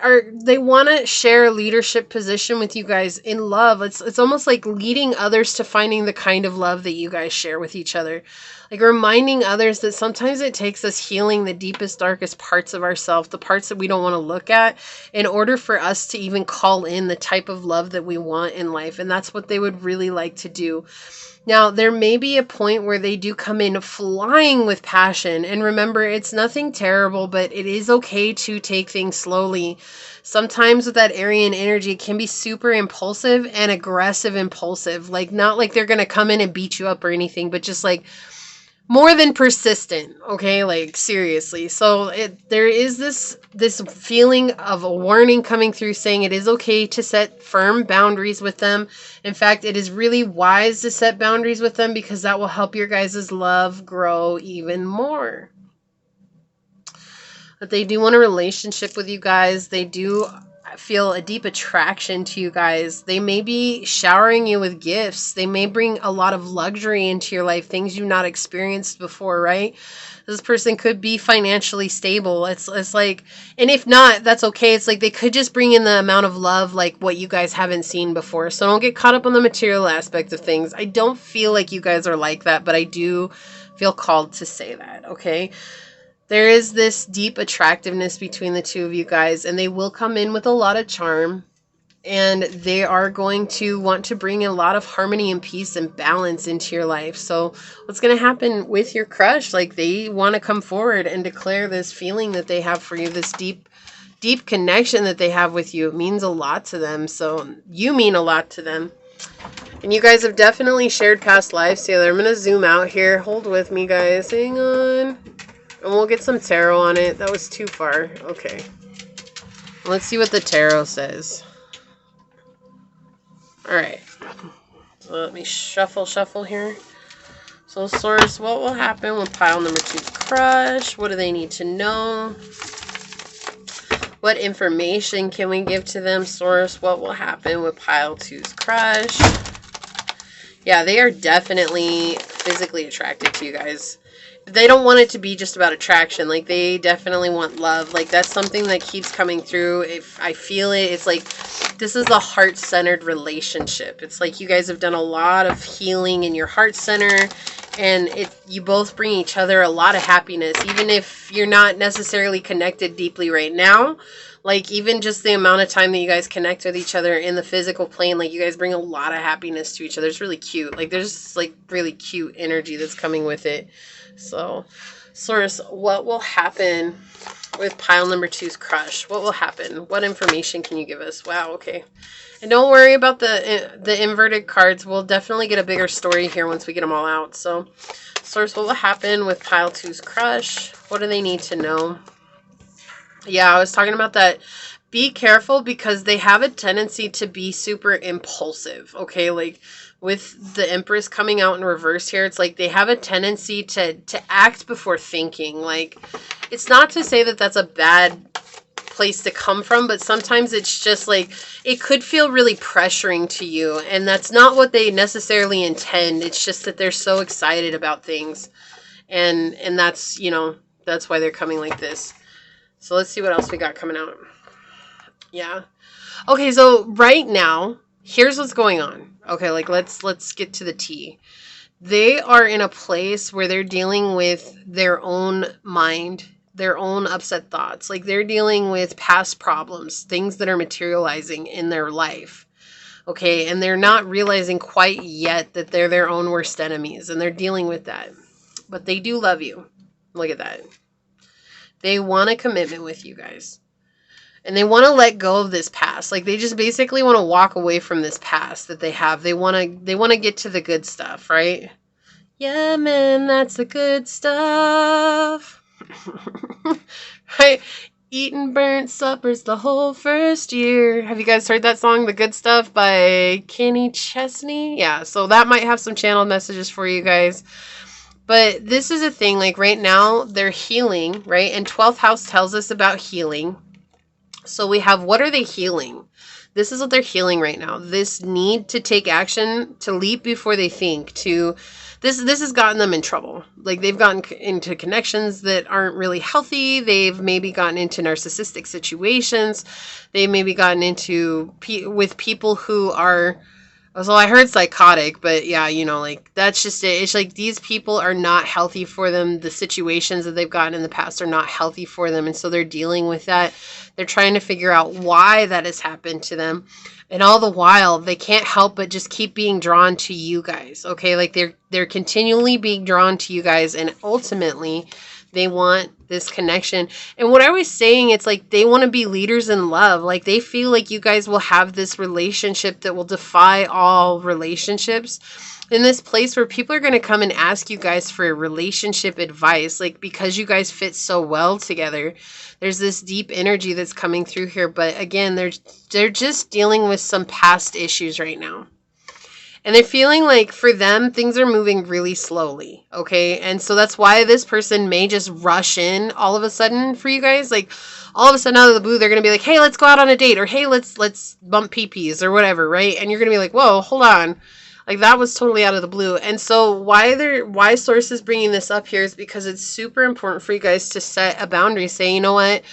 S1: want to share a leadership position with you guys in love. It's almost like leading others to finding the kind of love that you guys share with each other. Like reminding others that sometimes it takes us healing the deepest, darkest parts of ourselves, the parts that we don't want to look at, in order for us to even call in the type of love that we want in life. And that's what they would really like to do. Now, there may be a point where they do come in flying with passion. And remember, it's nothing terrible, but it is okay to take things slowly. Sometimes with that Aryan energy, it can be super impulsive and aggressive impulsive. Like, not like they're going to come in and beat you up or anything, but just like more than persistent, okay? Like, seriously. So there is this feeling of a warning coming through, saying it is okay to set firm boundaries with them. In fact, it is really wise to set boundaries with them, because that will help your guys' love grow even more. But they do want a relationship with you guys. They do feel a deep attraction to you guys. They may be showering you with gifts. They may bring a lot of luxury into your life, things you've not experienced before, right? This person could be financially stable. It's like, and if not, that's okay. It's like they could just bring in the amount of love, like what you guys haven't seen before. So don't get caught up on the material aspect of things. I don't feel like you guys are like that, but I do feel called to say that, okay? There is this deep attractiveness between the two of you guys, and they will come in with a lot of charm, and they are going to want to bring a lot of harmony and peace and balance into your life. So what's going to happen with your crush? Like, they want to come forward and declare this feeling that they have for you, this deep connection that they have with you. It means a lot to them. So you mean a lot to them. And you guys have definitely shared past lives together. I'm going to zoom out here. Hold with me, guys. Hang on. And we'll get some tarot on it. That was too far. Okay. Let's see what the tarot says. Alright. So let me shuffle here. So, Source, what will happen with pile number 2's crush? What do they need to know? What information can we give to them, Source? What will happen with pile 2's crush? Yeah, they are definitely physically attracted to you guys. They don't want it to be just about attraction. Like, they definitely want love. Like, that's something that keeps coming through. If I feel it, it's like, this is a heart-centered relationship. It's like you guys have done a lot of healing in your heart center, and you both bring each other a lot of happiness. Even if you're not necessarily connected deeply right now, like, even just the amount of time that you guys connect with each other in the physical plane, like, you guys bring a lot of happiness to each other. It's really cute. Like, there's, like, really cute energy that's coming with it. So, Source, what will happen with pile number 2's crush? What will happen? What information can you give us? Wow, okay. And don't worry about the inverted cards. We'll definitely get a bigger story here once we get them all out. So, Source, what will happen with pile 2's crush? What do they need to know? Yeah, I was talking about that be careful because they have a tendency to be super impulsive, okay? Like with the Empress coming out in reverse here, it's like they have a tendency to act before thinking. Like, it's not to say that that's a bad place to come from, but sometimes it's just like it could feel really pressuring to you, and that's not what they necessarily intend. It's just that they're so excited about things, and that's, you know, that's why they're coming like this. So let's see what else we got coming out. Yeah. Okay, so right now, here's what's going on. Okay, like let's get to the tea. They are in a place where they're dealing with their own mind, their own upset thoughts. Like they're dealing with past problems, things that are materializing in their life. Okay, and they're not realizing quite yet that they're their own worst enemies, and they're dealing with that. But they do love you. Look at that. They want a commitment with you guys. And they want to let go of this past. Like they just basically want to walk away from this past that they have. They want to get to the good stuff, right? Yeah, man, that's the good stuff. Right? Eating burnt suppers the whole first year. Have you guys heard that song, The Good Stuff, by Kenny Chesney? Yeah, so that might have some channeled messages for you guys. But this is a thing, like right now, they're healing, right? And 12th house tells us about healing. So we have, what are they healing? This is what they're healing right now. This need to take action, to leap before they think, to... This has gotten them in trouble. Like they've gotten into connections that aren't really healthy. They've maybe gotten into narcissistic situations. They've maybe gotten into with people who are... So I heard psychotic, but yeah, you know, like that's just it. It's like these people are not healthy for them. The situations that they've gotten in the past are not healthy for them. And so they're dealing with that. They're trying to figure out why that has happened to them. And all the while, they can't help but just keep being drawn to you guys. Okay, like they're continually being drawn to you guys, and ultimately they want this connection. And what I was saying, it's like they want to be leaders in love. Like they feel like you guys will have this relationship that will defy all relationships. In this place where people are going to come and ask you guys for relationship advice, like because you guys fit so well together. There's this deep energy that's coming through here, but again, they're just dealing with some past issues right now. And they're feeling like for them, things are moving really slowly, okay? And so that's why this person may just rush in all of a sudden for you guys. Like all of a sudden out of the blue, they're going to be like, hey, let's go out on a date, or hey, let's bump peepees or whatever, right? And you're going to be like, whoa, hold on. Like that was totally out of the blue. And so why Source is bringing this up here is because it's super important for you guys to set a boundary. Say, you know what?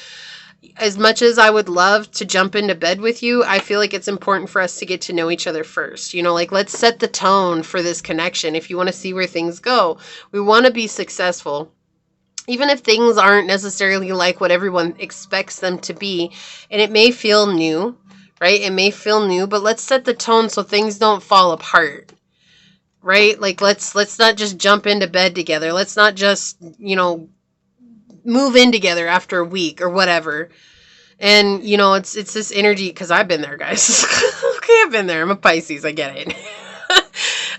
S1: As much as I would love to jump into bed with you, I feel like it's important for us to get to know each other first. You know, like let's set the tone for this connection. If you want to see where things go, we want to be successful. Even if things aren't necessarily like what everyone expects them to be, and it may feel new, right? It may feel new, but let's set the tone so things don't fall apart, right? Like let's not just jump into bed together. Let's not just, you know, move in together after a week or whatever. And, you know, it's this energy, because I've been there, guys. Okay, I've been there. I'm a Pisces. I get it.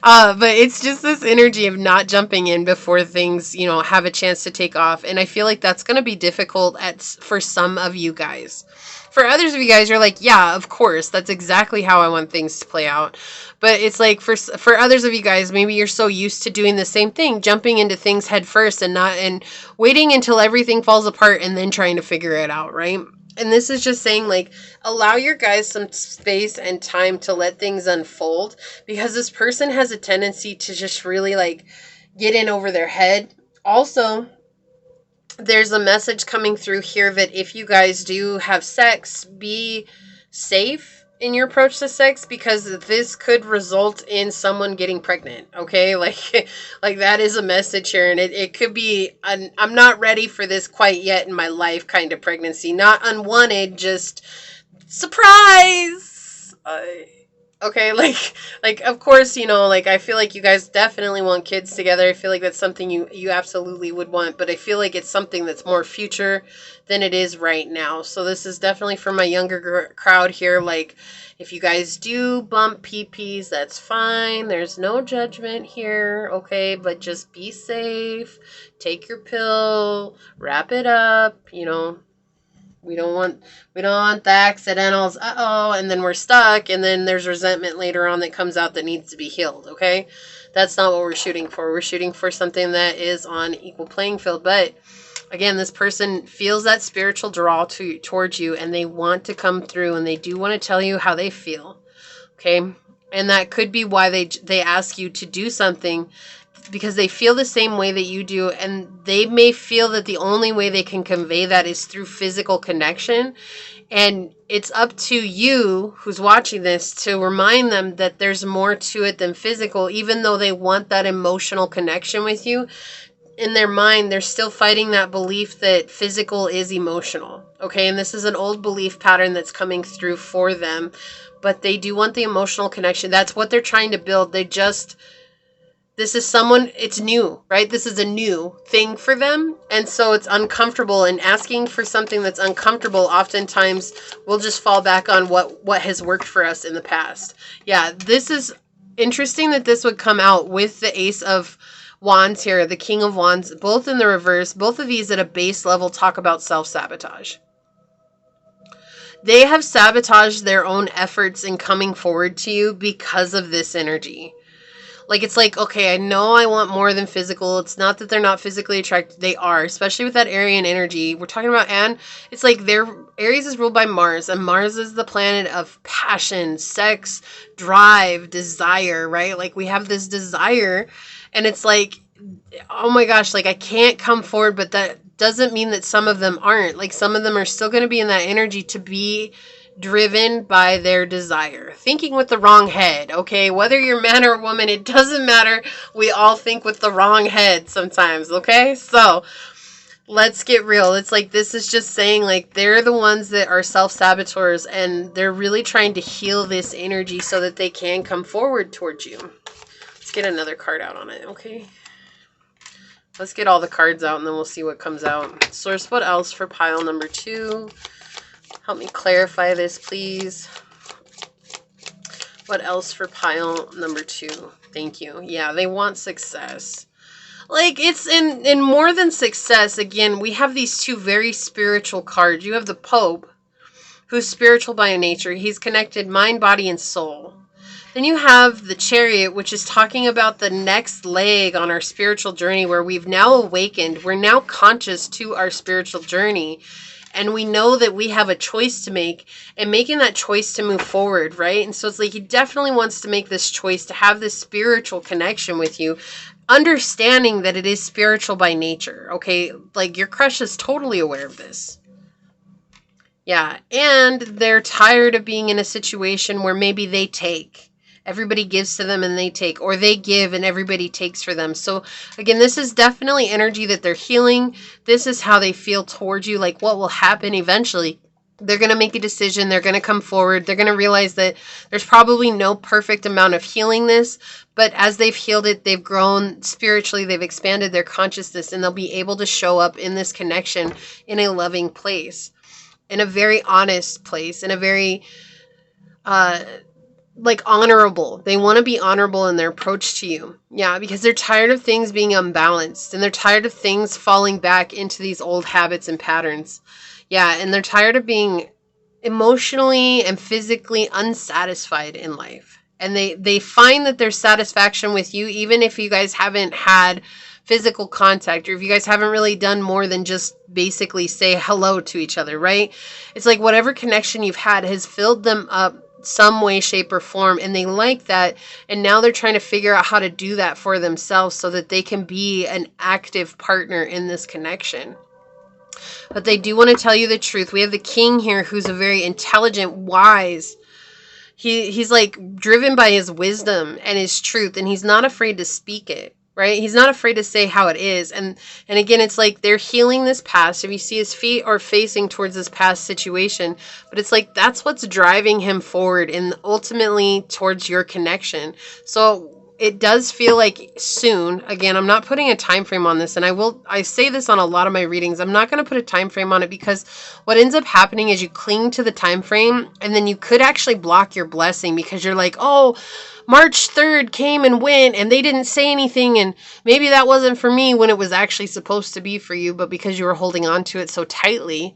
S1: But it's just this energy of not jumping in before things, you know, have a chance to take off. And I feel like that's going to be difficult for some of you guys. For others of you guys, you're like, yeah, of course, that's exactly how I want things to play out. But it's like for others of you guys, maybe you're so used to doing the same thing, jumping into things head first and waiting until everything falls apart and then trying to figure it out, right? And this is just saying, like, allow your guys some space and time to let things unfold, because this person has a tendency to just really, like, get in over their head. Also, there's a message coming through here that if you guys do have sex, be safe in your approach to sex, because this could result in someone getting pregnant, okay? Like that is a message here, and it could be I'm not ready for this quite yet in my life kind of pregnancy. Not unwanted, just surprise! Okay, like of course, you know, like I feel like you guys definitely want kids together. I feel like that's something you absolutely would want, but I feel like it's something that's more future than it is right now. So this is definitely for my younger crowd here. Like, if you guys do bump peepees, that's fine. There's no judgment here, okay? But just be safe. Take your pill. Wrap it up, you know. We don't want the accidentals. Uh-oh, and then we're stuck, and then there's resentment later on that comes out that needs to be healed, okay? That's not what we're shooting for. We're shooting for something that is on equal playing field. But again, this person feels that spiritual draw towards you, and they want to come through, and they do want to tell you how they feel, okay? And that could be why they ask you to do something, because they feel the same way that you do, and they may feel that the only way they can convey that is through physical connection. And it's up to you who's watching this to remind them that there's more to it than physical. Even though they want that emotional connection with you, in their mind, they're still fighting that belief that physical is emotional. Okay, and this is an old belief pattern that's coming through for them, but they do want the emotional connection. That's what they're trying to build. This is someone, it's new, right? This is a new thing for them. And so it's uncomfortable, and asking for something that's uncomfortable, oftentimes we'll just fall back on what has worked for us in the past. Yeah, this is interesting that this would come out with the Ace of Wands here, the King of Wands, both in the reverse. Both of these at a base level talk about self-sabotage. They have sabotaged their own efforts in coming forward to you because of this energy. Like, it's like, okay, I know I want more than physical. It's not that they're not physically attracted. They are, especially with that Aryan energy. We're talking about, and it's like Aries is ruled by Mars, and Mars is the planet of passion, sex, drive, desire, right? Like, we have this desire, and it's like, oh my gosh, like, I can't come forward, but that doesn't mean that some of them aren't. Like, some of them are still going to be in that energy to be driven by their desire, thinking with the wrong head, okay? Whether you're man or woman, it doesn't matter. We all think with the wrong head sometimes, okay? So let's get real. It's like, this is just saying, like, they're the ones that are self-saboteurs, and they're really trying to heal this energy so that they can come forward towards you. Let's get another card out on it, okay? Let's get all the cards out, and then we'll see what comes out. Source, what else for pile number 2? Help me clarify this, please. What else for pile number 2? Thank you. Yeah, they want success. Like, it's in more than success. Again, we have these two very spiritual cards. You have the Pope, who's spiritual by nature. He's connected mind, body, and soul. Then you have the Chariot, which is talking about the next leg on our spiritual journey, where we've now awakened. We're now conscious to our spiritual journey. And we know that we have a choice to make, and making that choice to move forward, right? And so it's like, he definitely wants to make this choice to have this spiritual connection with you, understanding that it is spiritual by nature, okay? Like, your crush is totally aware of this. Yeah, and they're tired of being in a situation where maybe they take. Everybody gives to them and they take, or they give and everybody takes for them. So again, this is definitely energy that they're healing. This is how they feel towards you. Like, what will happen eventually? They're going to make a decision. They're going to come forward. They're going to realize that there's probably no perfect amount of healing this, but as they've healed it, they've grown spiritually, they've expanded their consciousness, and they'll be able to show up in this connection in a loving place, in a very honest place, in a very, like, honorable. They want to be honorable in their approach to you. Yeah, because they're tired of things being unbalanced, and they're tired of things falling back into these old habits and patterns. Yeah, and they're tired of being emotionally and physically unsatisfied in life. And they find that there's satisfaction with you, even if you guys haven't had physical contact, or if you guys haven't really done more than just basically say hello to each other, right? It's like, whatever connection you've had has filled them up some way, shape, or form, and they like that, and now they're trying to figure out how to do that for themselves so that they can be an active partner in this connection. But they do want to tell you the truth. We have the King here, who's a very intelligent, wise. He's like driven by his wisdom and his truth, and he's not afraid to speak it. Right? He's not afraid to say how it is. And again, it's like they're healing this past. If you see, his feet are facing towards this past situation, but it's like that's what's driving him forward and ultimately towards your connection. So it does feel like soon. Again, I'm not putting a time frame on this, and I say this on a lot of my readings. I'm not going to put a time frame on it, because what ends up happening is you cling to the time frame, and then you could actually block your blessing, because you're like, oh, March 3rd came and went, and they didn't say anything, and maybe that wasn't for me when it was actually supposed to be for you, but because you were holding on to it so tightly,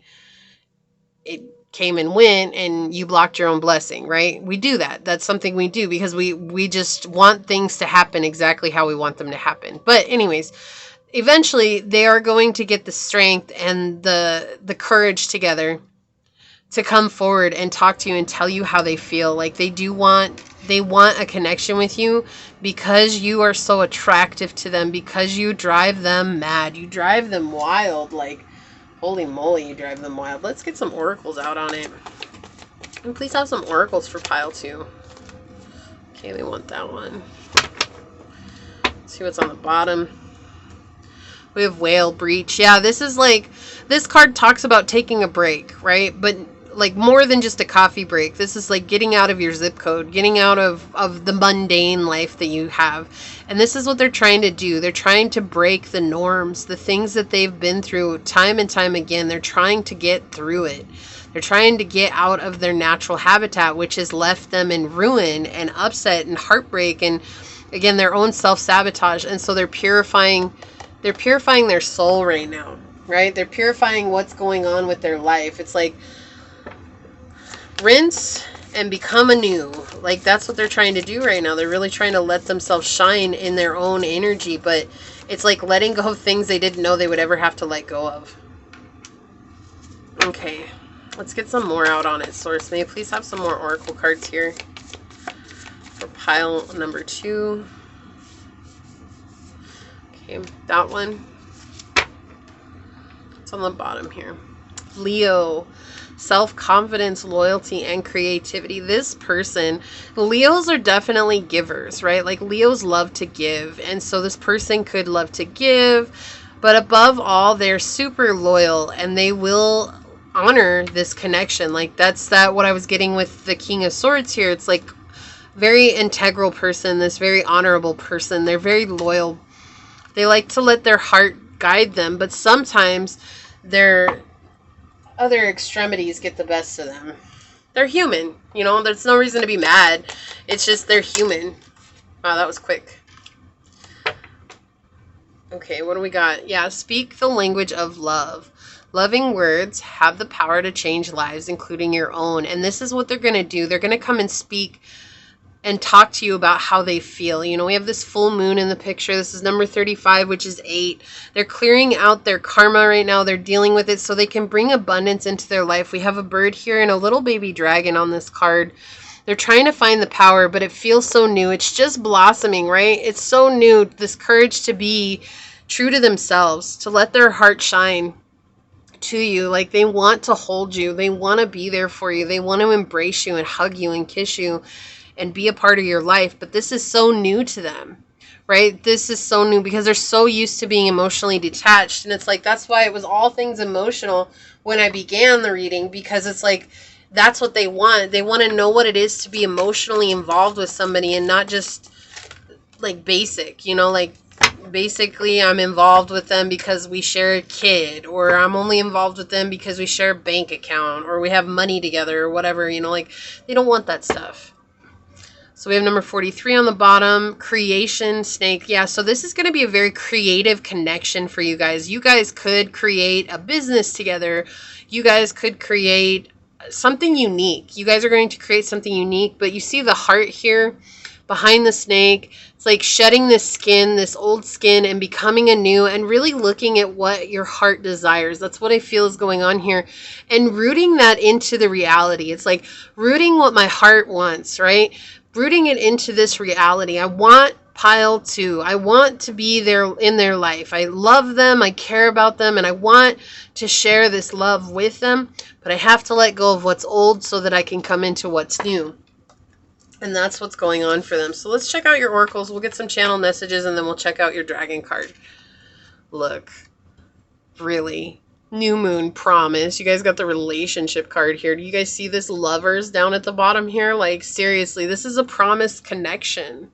S1: it came and went and you blocked your own blessing, right? We do that. That's something we do because we just want things to happen exactly how we want them to happen. But anyways, eventually they are going to get the strength and the courage together to come forward and talk to you and tell you how they feel. Like they want a connection with you because you are so attractive to them, because you drive them mad. You drive them wild. Like, holy moly, you drive them wild. Let's get some oracles out on it. And please have some oracles for pile 2. Okay, they want that one. Let's see what's on the bottom. We have whale breach. Yeah, this is like, this card talks about taking a break, right? But like more than just a coffee break. This is like getting out of your zip code, getting out of the mundane life that you have. And this is what they're trying to do. They're trying to break the norms, the things that they've been through time and time again. They're trying to get through it. They're trying to get out of their natural habitat, which has left them in ruin and upset and heartbreak and, again, their own self-sabotage. And so they're purifying their soul right now, right? They're purifying what's going on with their life. It's like rinse and become anew. Like that's what they're trying to do right now. They're really trying to let themselves shine in their own energy, but it's like letting go of things they didn't know they would ever have to let go of. Okay, let's get some more out on it, Source. May you please have some more oracle cards here for pile number 2. Okay, that one. It's on the bottom here. Leo. Self-confidence, loyalty, and creativity. This person, Leos are definitely givers, right? Like Leos love to give. And so this person could love to give, but above all, they're super loyal and they will honor this connection. Like that's what I was getting with the King of Swords here. It's like very integral person, this very honorable person. They're very loyal. They like to let their heart guide them, but sometimes their other extremities get the best of them. They're human, you know, there's no reason to be mad. It's just they're human. Wow, that was quick. Okay, what do we got? Yeah, speak the language of love. Loving words have the power to change lives, including your own. And this is what they're going to do. They're going to come and speak and talk to you about how they feel. You know, we have this full moon in the picture. This is number 35, which is 8. They're clearing out their karma right now. They're dealing with it so they can bring abundance into their life. We have a bird here and a little baby dragon on this card. They're trying to find the power, but it feels so new. It's just blossoming, right? It's so new. This courage to be true to themselves, to let their heart shine to you. Like they want to hold you. They want to be there for you. They want to embrace you and hug you and kiss you and be a part of your life. But this is so new to them, right? This is so new because they're so used to being emotionally detached. And it's like, that's why it was all things emotional when I began the reading, because it's like, that's what they want. They want to know what it is to be emotionally involved with somebody and not just like basic, you know, like basically I'm involved with them because we share a kid, or I'm only involved with them because we share a bank account, or we have money together, or whatever, you know, like they don't want that stuff. So we have number 43 on the bottom, creation, snake. Yeah, so this is going to be a very creative connection for you guys. You guys could create a business together. You guys could create something unique. You guys are going to create something unique, but you see the heart here behind the snake. It's like shedding this skin, this old skin, and becoming anew and really looking at what your heart desires. That's what I feel is going on here. And rooting that into the reality. It's like rooting what my heart wants, right? Rooting it into this reality. I want pile 2. I want to be there in their life. I love them. I care about them. And I want to share this love with them. But I have to let go of what's old so that I can come into what's new. And that's what's going on for them. So let's check out your oracles. We'll get some channel messages and then we'll check out your dragon card. Look. Really. New moon, promise. You guys got the relationship card here. Do you guys see this lovers down at the bottom here? Like seriously, this is a promised connection,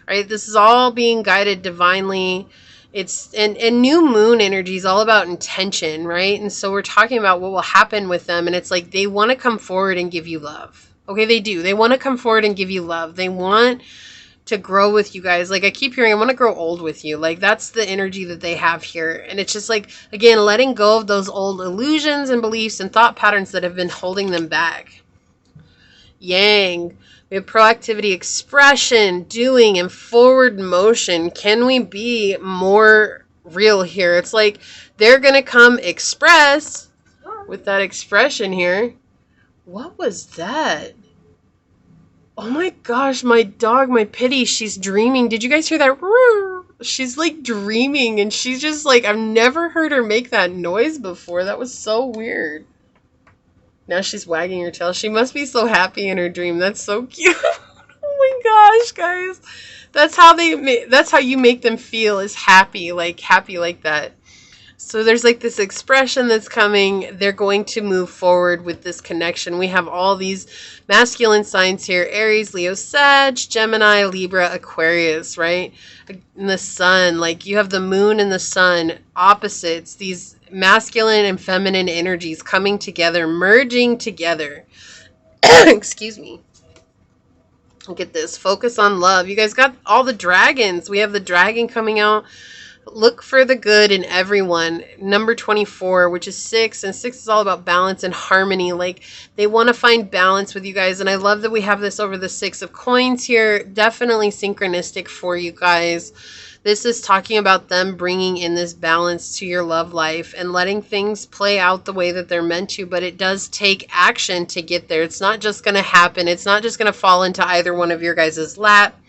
S1: right? This is all being guided divinely. It's and new moon energy is all about intention, right? And so we're talking about what will happen with them. And it's like they want to come forward and give you love. Okay, they do. They want to come forward and give you love. They want to grow with you guys. Like I keep hearing, I want to grow old with you. Like that's the energy that they have here. And it's just like, again, letting go of those old illusions and beliefs and thought patterns that have been holding them back. Yang. We have proactivity, expression, doing, and forward motion. Can we be more real here? It's like they're going to come express with that expression here. What was that? Oh my gosh, my dog, my Pitty, she's dreaming. Did you guys hear that? She's like dreaming and she's just like, I've never heard her make that noise before. That was so weird. Now she's wagging her tail. She must be so happy in her dream. That's so cute. Oh my gosh, guys. That's how you make them feel, is happy like that. So there's like this expression that's coming. They're going to move forward with this connection. We have all these masculine signs here: Aries, Leo, Sag, Gemini, Libra, Aquarius, right? And the sun, like you have the moon and the sun, opposites, these masculine and feminine energies coming together, merging together. Excuse me. Look at this. Focus on love. You guys got all the dragons. We have the dragon coming out. Look for the good in everyone. Number 24, which is 6. And 6 is all about balance and harmony. Like they want to find balance with you guys. And I love that we have this over the 6 of coins here. Definitely synchronistic for you guys. This is talking about them bringing in this balance to your love life and letting things play out the way that they're meant to. But it does take action to get there. It's not just going to happen. It's not just going to fall into either one of your guys' lap.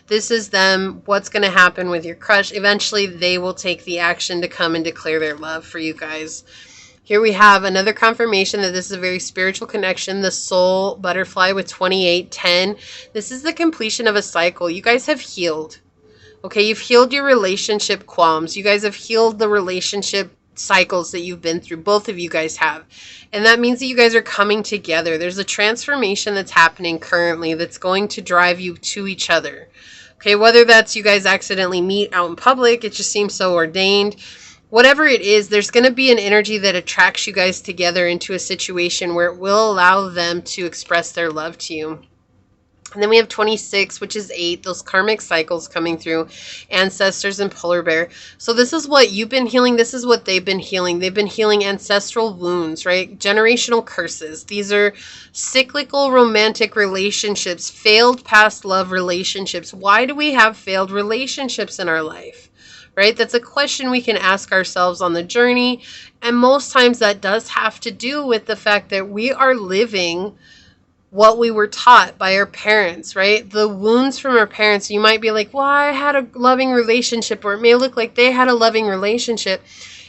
S1: This is them. What's going to happen with your crush? Eventually, they will take the action to come and declare their love for you guys. Here we have another confirmation that this is a very spiritual connection. The soul butterfly with 2810. This is the completion of a cycle. You guys have healed. Okay, you've healed your relationship qualms. You guys have healed the relationship cycles that you've been through. Both of you guys have. And that means that you guys are coming together. There's a transformation that's happening currently that's going to drive you to each other. Okay, whether that's you guys accidentally meet out in public, it just seems so ordained. Whatever it is, there's going to be an energy that attracts you guys together into a situation where it will allow them to express their love to you. And then we have 26, which is 8, those karmic cycles coming through, ancestors and polar bear. So this is what you've been healing. This is what they've been healing. They've been healing ancestral wounds, right? Generational curses. These are cyclical romantic relationships, failed past love relationships. Why do we have failed relationships in our life? Right? That's a question we can ask ourselves on the journey. And most times that does have to do with the fact that we are living what we were taught by our parents, right? The wounds from our parents. You might be like, well, I had a loving relationship, or it may look like they had a loving relationship.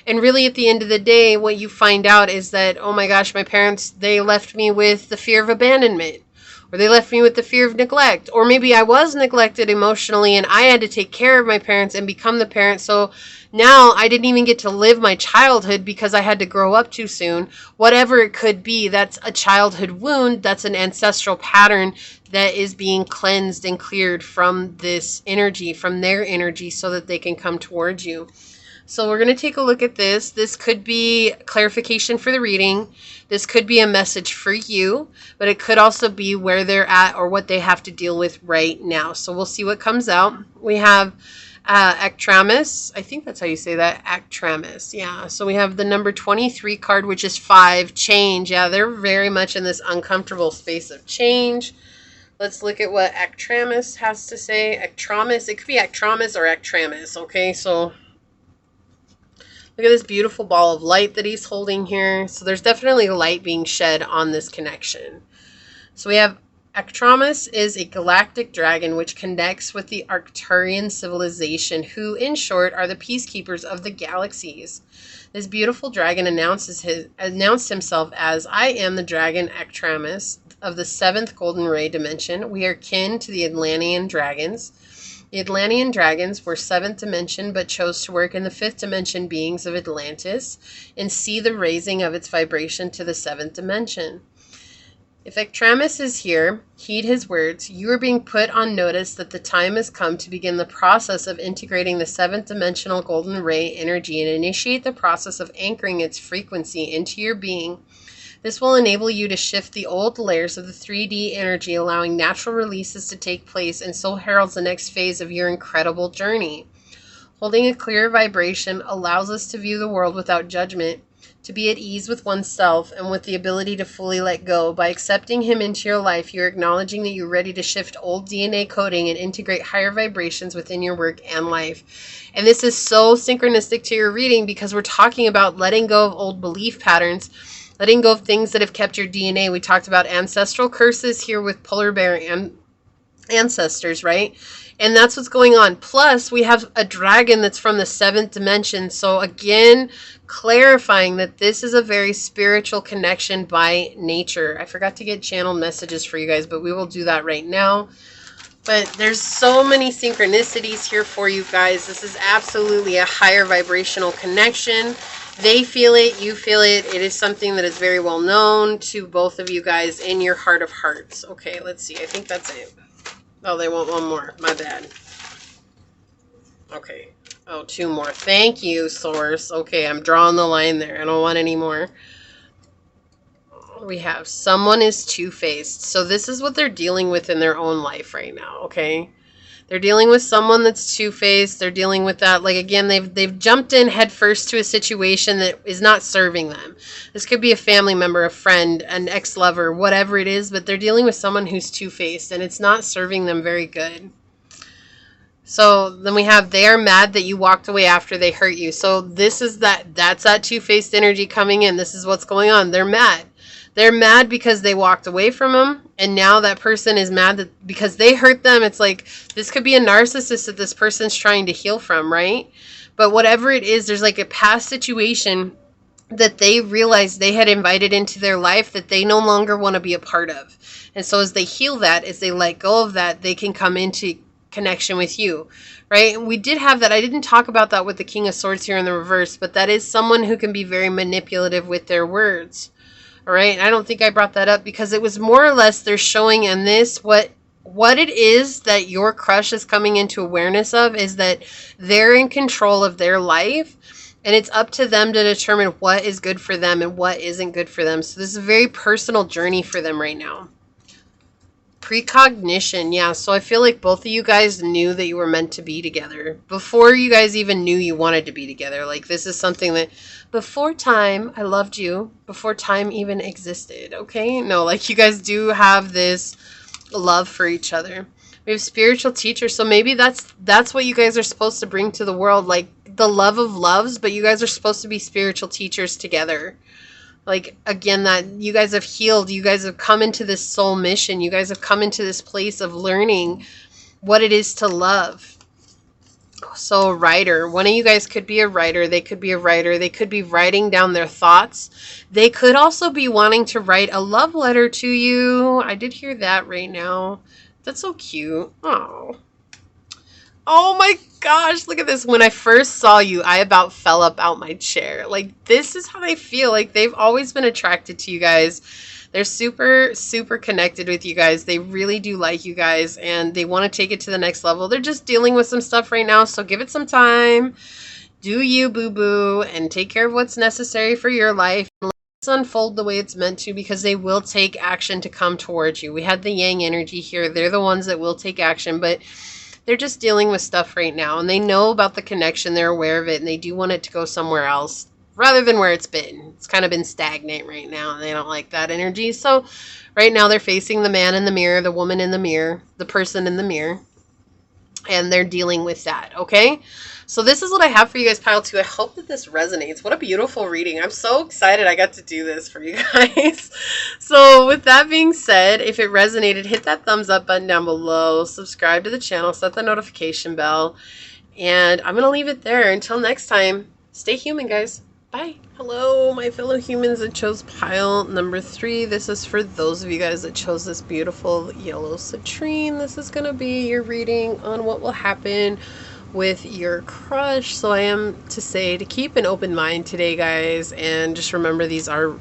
S1: And really at the end of the day, what you find out is that, oh my gosh, my parents, they left me with the fear of abandonment, or they left me with the fear of neglect, or maybe I was neglected emotionally and I had to take care of my parents and become the parent. So now I didn't even get to live my childhood because I had to grow up too soon. Whatever it could be, that's a childhood wound. That's an ancestral pattern that is being cleansed and cleared from this energy, from their energy, so that they can come towards you. So we're going to take a look at this. This could be clarification for the reading. This could be a message for you, but it could also be where they're at or what they have to deal with right now. So we'll see what comes out. We have Actramus. I think that's how you say that. Actramus. Yeah. So we have the number 23 card, which is 5. Change. Yeah, they're very much in this uncomfortable space of change. Let's look at what Actramus has to say. Actramus. It could be Actramus or Actramus. Okay, so look at this beautiful ball of light that he's holding here. So there's definitely light being shed on this connection. So we have Actramus is a galactic dragon which connects with the Arcturian civilization, who in short are the peacekeepers of the galaxies. This beautiful dragon announced himself as, I am the dragon Actramus of the 7th golden ray dimension. We are kin to the Atlantean dragons. The Atlantean dragons were 7th dimension, but chose to work in the 5th dimension beings of Atlantis and see the raising of its vibration to the 7th dimension. If Actramus is here, heed his words. You are being put on notice that the time has come to begin the process of integrating the 7th dimensional golden ray energy and initiate the process of anchoring its frequency into your being. This will enable you to shift the old layers of the 3D energy, allowing natural releases to take place, and so heralds the next phase of your incredible journey. Holding a clear vibration allows us to view the world without judgment, to be at ease with oneself, and with the ability to fully let go. By accepting him into your life, you're acknowledging that you're ready to shift old DNA coding and integrate higher vibrations within your work and life. And this is so synchronistic to your reading because we're talking about letting go of old belief patterns, letting go of things that have kept your DNA. We talked about ancestral curses here with polar bear and ancestors, right? And that's what's going on. Plus, we have a dragon that's from the 7th dimension. So again, clarifying that this is a very spiritual connection by nature. I forgot to get channel messages for you guys, but we will do that right now. But there's so many synchronicities here for you guys. This is absolutely a higher vibrational connection. They feel it, you feel it. It is something that is very well known to both of you guys in your heart of hearts. Okay, let's see. I think that's it. Oh, they want one more. My bad. Okay. Oh, 2 more. Thank you, Source. Okay, I'm drawing the line there. I don't want any more. We have someone is two-faced. So this is what they're dealing with in their own life right now, okay? They're dealing with someone that's two-faced. They're dealing with that. Like, again, they've jumped in head first to a situation that is not serving them. This could be a family member, a friend, an ex-lover, whatever it is. But they're dealing with someone who's two-faced, and it's not serving them very good. So then we have they are mad that you walked away after they hurt you. So this is that's that two-faced energy coming in. This is what's going on. They're mad. They're mad because they walked away from them, and now that person is mad that because they hurt them. It's like this could be a narcissist that this person's trying to heal from, right? But whatever it is, there's like a past situation that they realized they had invited into their life that they no longer want to be a part of. And so as they heal that, as they let go of that, they can come into connection with you, right? And we did have that. I didn't talk about that with the King of Swords here in the reverse, but that is someone who can be very manipulative with their words. All right. I don't think I brought that up because it was more or less they're showing in this what it is that your crush is coming into awareness of is that they're in control of their life, and it's up to them to determine what is good for them and what isn't good for them. So this is a very personal journey for them right now. Precognition. Yeah. So I feel like both of you guys knew that you were meant to be together before you guys even knew you wanted to be together. Like this is something that before time, I loved you before time even existed. Okay. No, like you guys do have this love for each other. We have spiritual teachers. So maybe that's what you guys are supposed to bring to the world. Like the love of loves, but you guys are supposed to be spiritual teachers together. Like, again, that you guys have healed. You guys have come into this soul mission. You guys have come into this place of learning what it is to love. So a writer. One of you guys could be a writer. They could be a writer. They could be writing down their thoughts. They could also be wanting to write a love letter to you. I did hear that right now. That's so cute. Oh. Oh my gosh, look at this. When I first saw you, I about fell up out my chair. Like, this is how they feel. Like, they've always been attracted to you guys. They're super, super connected with you guys. They really do like you guys, and they want to take it to the next level. They're just dealing with some stuff right now, so give it some time. Do you, boo-boo, and take care of what's necessary for your life. Let's unfold the way it's meant to, because they will take action to come towards you. We had the yang energy here. They're the ones that will take action, but they're just dealing with stuff right now, and they know about the connection. They're aware of it, and they do want it to go somewhere else rather than where it's been. It's kind of been stagnant right now, and they don't like that energy. So right now they're facing the man in the mirror, the woman in the mirror, the person in the mirror, and they're dealing with that, okay? So this is what I have for you guys, pile 2. I hope that this resonates. What a beautiful reading. I'm so excited I got to do this for you guys. So with that being said, if it resonated, hit that thumbs up button down below. Subscribe to the channel. Set the notification bell. And I'm going to leave it there. Until next time, stay human, guys. Bye. Hello, my fellow humans that chose pile number 3. This is for those of you guys that chose this beautiful yellow citrine. This is going to be your reading on what will happen with your crush. So I am to say to keep an open mind today, guys, and just remember these are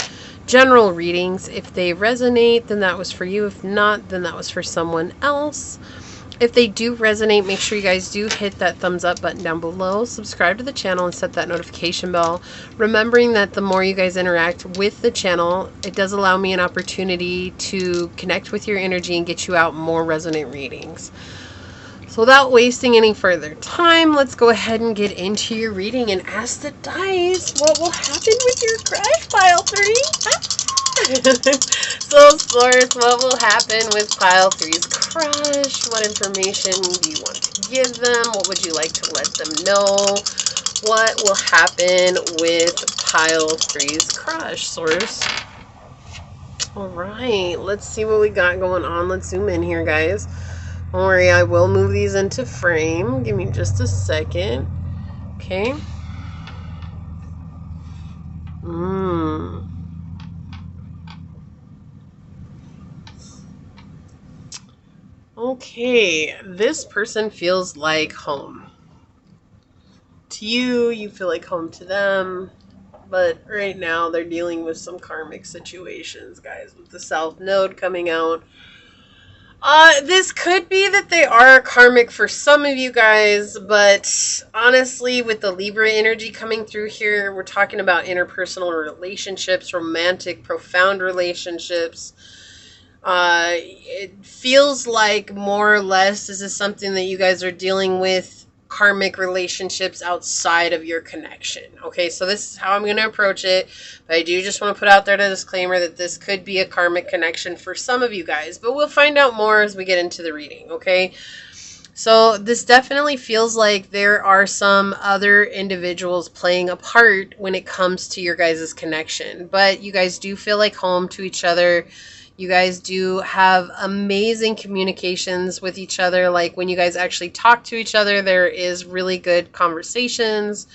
S1: general readings. If they resonate, then that was for you. If not, then that was for someone else. If they do resonate, make sure you guys do hit that thumbs up button down below, subscribe to the channel, and set that notification bell. Remembering that the more you guys interact with the channel, it does allow me an opportunity to connect with your energy and get you out more resonant readings. So without wasting any further time, let's go ahead and get into your reading and ask the dice what will happen with your crush, pile 3. So, Source, what will happen with pile 3's crush? What information do you want to give them? What would you like to let them know? What will happen with pile 3's crush, Source? All right, let's see what we got going on. Let's zoom in here, guys. Don't worry, I will move these into frame. Give me just a second. Okay. Okay, this person feels like home. To you, you feel like home to them. But right now, they're dealing with some karmic situations, guys, with the South Node coming out. This could be that they are karmic for some of you guys, but honestly, with the Libra energy coming through here, we're talking about interpersonal relationships, romantic, profound relationships. It feels like more or less this is something that you guys are dealing with, karmic relationships outside of your connection. Okay, so this is how I'm going to approach it. But I do just want to put out there the disclaimer that this could be a karmic connection for some of you guys. But we'll find out more as we get into the reading, okay? So this definitely feels like there are some other individuals playing a part when it comes to your guys' connection. But you guys do feel like home to each other. You guys do have amazing communications with each other. Like when you guys actually talk to each other, there is really good conversations.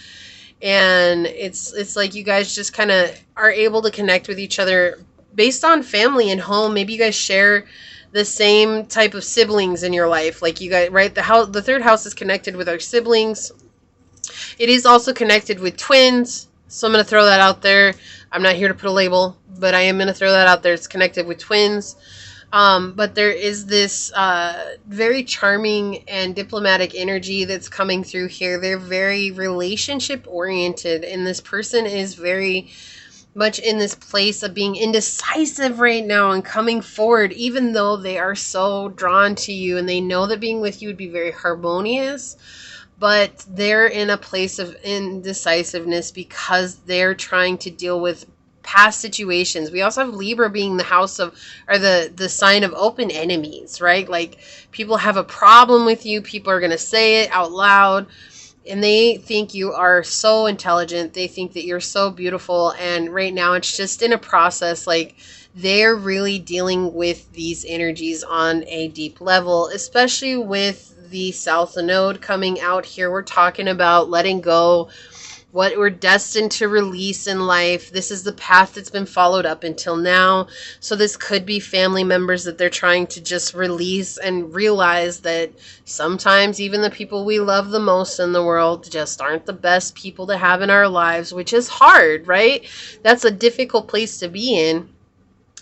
S1: And it's like you guys just kind of are able to connect with each other based on family and home. Maybe you guys share the same type of siblings in your life. Like you guys, right? The third house is connected with our siblings. It is also connected with twins. So I'm going to throw that out there. I'm not here to put a label, but I am going to throw that out there. It's connected with twins. But there is this very charming and diplomatic energy that's coming through here. They're very relationship oriented, and this person is very much in this place of being indecisive right now and coming forward, even though they are so drawn to you and they know that being with you would be very harmonious. But they're in a place of indecisiveness because they're trying to deal with past situations. We also have Libra being the house of, or the sign of open enemies, right? Like people have a problem with you. People are going to say it out loud. And they think you are so intelligent. They think that you're so beautiful. And right now it's just in a process. Like they're really dealing with these energies on a deep level, especially with the South Node coming out here. We're talking about letting go, what we're destined to release in life. This is the path that's been followed up until now. So this could be family members that they're trying to just release and realize that sometimes even the people we love the most in the world just aren't the best people to have in our lives, which is hard, right? That's a difficult place to be in.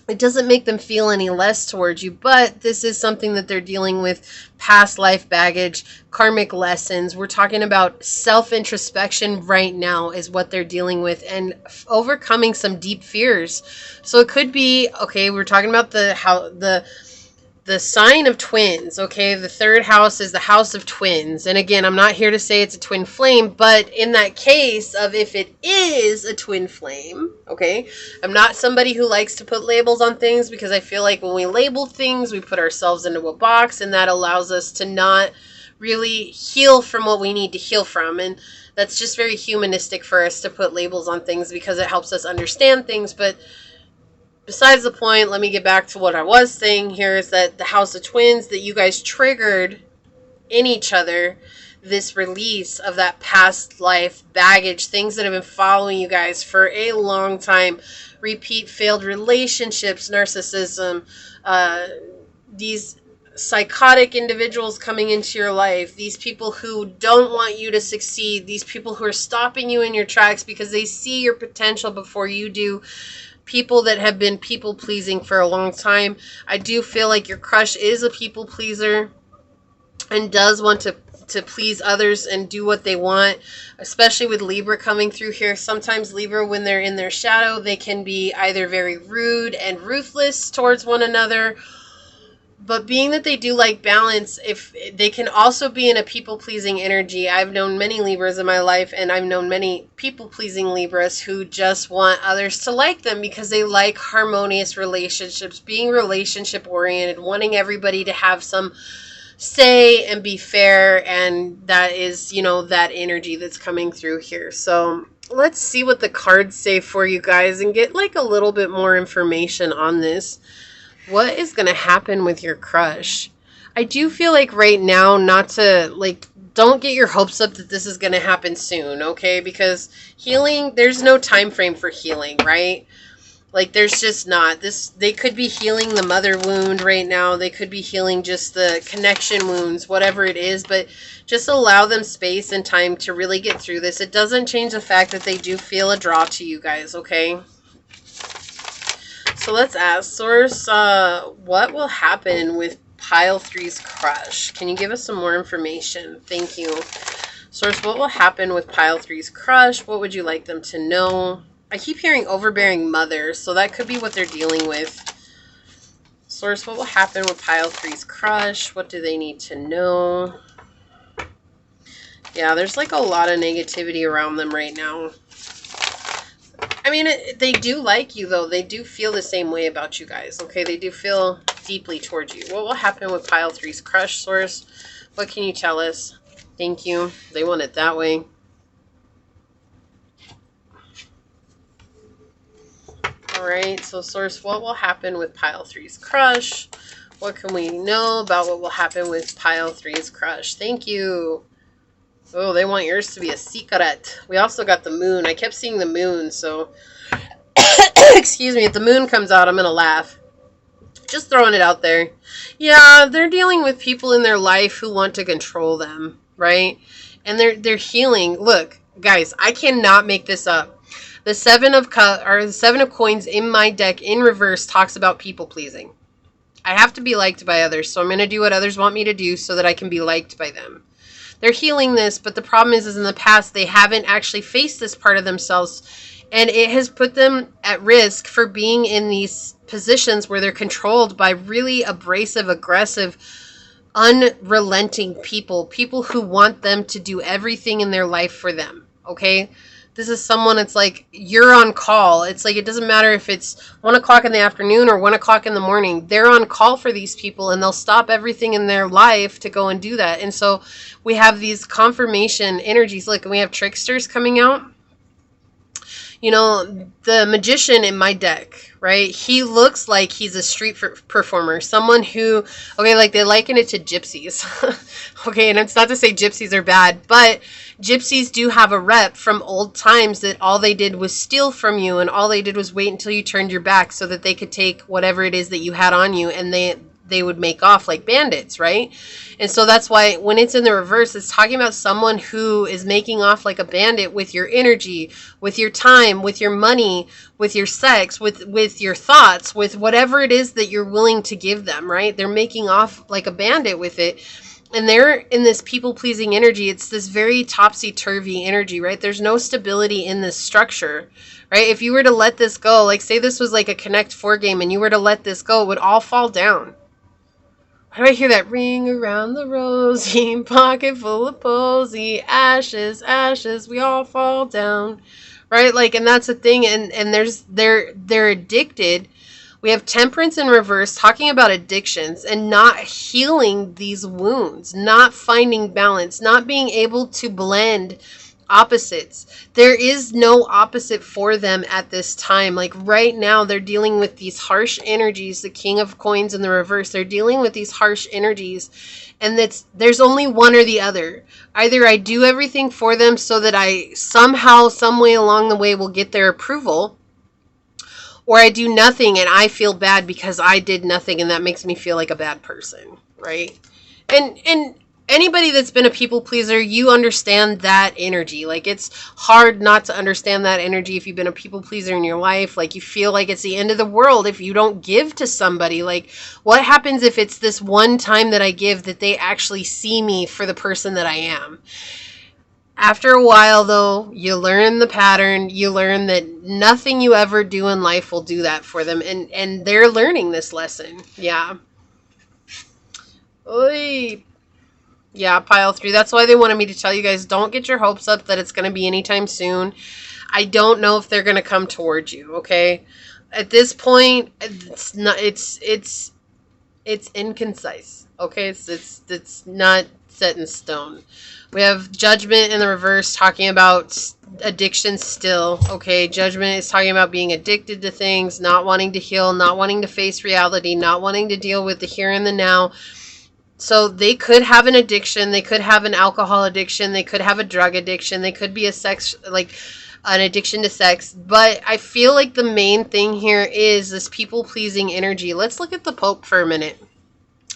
S1: It doesn't make them feel any less towards you, but this is something that they're dealing with, past life baggage, karmic lessons. We're talking about self-introspection right now is what they're dealing with, and overcoming some deep fears. So it could be, okay, we're talking about the sign of twins, okay? The third house is the house of twins. And again, I'm not here to say it's a twin flame, but in that case of if it is a twin flame, okay? I'm not somebody who likes to put labels on things because I feel like when we label things, we put ourselves into a box, and that allows us to not really heal from what we need to heal from. And that's just very humanistic for us to put labels on things because it helps us understand things. But besides the point, let me get back to what I was saying here, is that the house of twins, that you guys triggered in each other this release of that past life baggage, things that have been following you guys for a long time, repeat failed relationships, narcissism, these psychotic individuals coming into your life, these people who don't want you to succeed, these people who are stopping you in your tracks because they see your potential before you do. People that have been people-pleasing for a long time. I do feel like your crush is a people-pleaser. and does want to please others and do what they want, especially with Libra coming through here. Sometimes Libra, when they're in their shadow, they can be either very rude and ruthless towards one another, but being that they do like balance, if they can also be in a people-pleasing energy. I've known many Libras in my life, and I've known many people-pleasing Libras who just want others to like them because they like harmonious relationships, being relationship-oriented, wanting everybody to have some say and be fair, and that is, you know, that energy that's coming through here. So let's see what the cards say for you guys and get like a little bit more information on this. What is going to happen with your crush? I do feel like right now, not to like, don't get your hopes up that this is going to happen soon, okay? Because healing, there's no time frame for healing, right? Like, there's just not. They could be healing the mother wound right now. They could be healing just the connection wounds, whatever it is. But just allow them space and time to really get through this. It doesn't change the fact that they do feel a draw to you guys, okay? So let's ask, Source, what will happen with Pile 3's crush? Can you give us some more information? Thank you. Source, what will happen with Pile 3's crush? What would you like them to know? I keep hearing overbearing mother, so that could be what they're dealing with. Source, what will happen with Pile 3's crush? What do they need to know? Yeah, there's like a lot of negativity around them right now. I mean, they do like you, though. They do feel the same way about you guys, okay? They do feel deeply towards you. What will happen with Pile 3's crush, Source? What can you tell us? Thank you. They want it that way. Alright, so Source, what will happen with Pile 3's crush? What can we know about what will happen with Pile 3's crush? Thank you. Oh, they want yours to be a secret. We also got the moon. I kept seeing the moon, so... Excuse me, if the moon comes out, I'm going to laugh. Just throwing it out there. Yeah, they're dealing with people in their life who want to control them, right? And they're healing. Look, guys, I cannot make this up. The Seven of Coins in my deck in reverse talks about people pleasing. I have to be liked by others, so I'm going to do what others want me to do so that I can be liked by them. They're healing this, but the problem is in the past they haven't actually faced this part of themselves, and it has put them at risk for being in these positions where they're controlled by really abrasive, aggressive, unrelenting people who want them to do everything in their life for them, okay? This is someone, it's like, you're on call. It's like, it doesn't matter if it's 1 o'clock in the afternoon or 1 o'clock in the morning. They're on call for these people, and they'll stop everything in their life to go and do that. And so we have these confirmation energies. Look, we have tricksters coming out. You know, the magician in my deck, right? He looks like he's a street performer. Someone who, okay, like they liken it to gypsies. Okay, and it's not to say gypsies are bad, but gypsies do have a rep from old times that all they did was steal from you, and all they did was wait until you turned your back so that they could take whatever it is that you had on you, and they would make off like bandits, right? And so that's why when it's in the reverse, it's talking about someone who is making off like a bandit with your energy, with your time, with your money, with your sex, with your thoughts, with whatever it is that you're willing to give them, right? They're making off like a bandit with it. And they're in this people-pleasing energy. It's this very topsy-turvy energy, right? There's no stability in this structure, right? If you were to let this go, like say this was like a Connect 4 game and you were to let this go, it would all fall down. Why do I hear that? Ring around the rosy, pocket full of posy, ashes, ashes, we all fall down, right? Like, and that's the thing. And they're addicted. We have Temperance in reverse, talking about addictions and not healing these wounds, not finding balance, not being able to blend opposites. There is no opposite for them at this time. Like right now, they're dealing with these harsh energies. The King of Coins in the reverse, they're dealing with these harsh energies. And there's only one or the other. Either I do everything for them so that I somehow, some way along the way will get their approval, or I do nothing and I feel bad because I did nothing, and that makes me feel like a bad person, right? And anybody that's been a people pleaser, you understand that energy. Like, it's hard not to understand that energy if you've been a people pleaser in your life. Like, you feel like it's the end of the world if you don't give to somebody. Like, what happens if it's this one time that I give that they actually see me for the person that I am? After a while, though, you learn the pattern. You learn that nothing you ever do in life will do that for them. And they're learning this lesson. Yeah. Oy. Yeah, pile 3. That's why they wanted me to tell you guys, don't get your hopes up that it's going to be anytime soon. I don't know if they're going to come towards you, okay? At this point, it's not, it's inconcise, okay? It's not set in stone. We have Judgment in the reverse, talking about addiction still, okay? Judgment is talking about being addicted to things, not wanting to heal, not wanting to face reality, not wanting to deal with the here and the now. So they could have an addiction. They could have an alcohol addiction. They could have a drug addiction. They could be an addiction to sex. But I feel like the main thing here is this people-pleasing energy. Let's look at the Pope for a minute.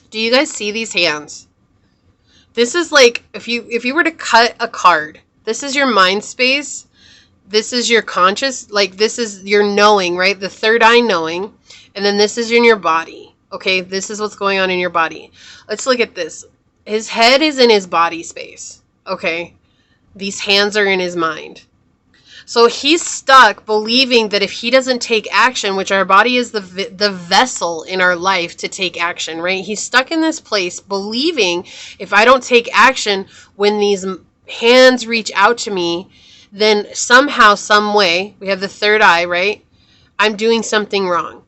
S1: Do you guys see these hands? This is like, if you were to cut a card, this is your mind space. This is your conscious, like this is your knowing, right? The third eye knowing. And then this is in your body. Okay, this is what's going on in your body. Let's look at this. His head is in his body space. Okay, these hands are in his mind. So he's stuck believing that if he doesn't take action, which our body is the vessel in our life to take action, right? He's stuck in this place believing if I don't take action when these hands reach out to me, then somehow, some way, we have the third eye, right? I'm doing something wrong.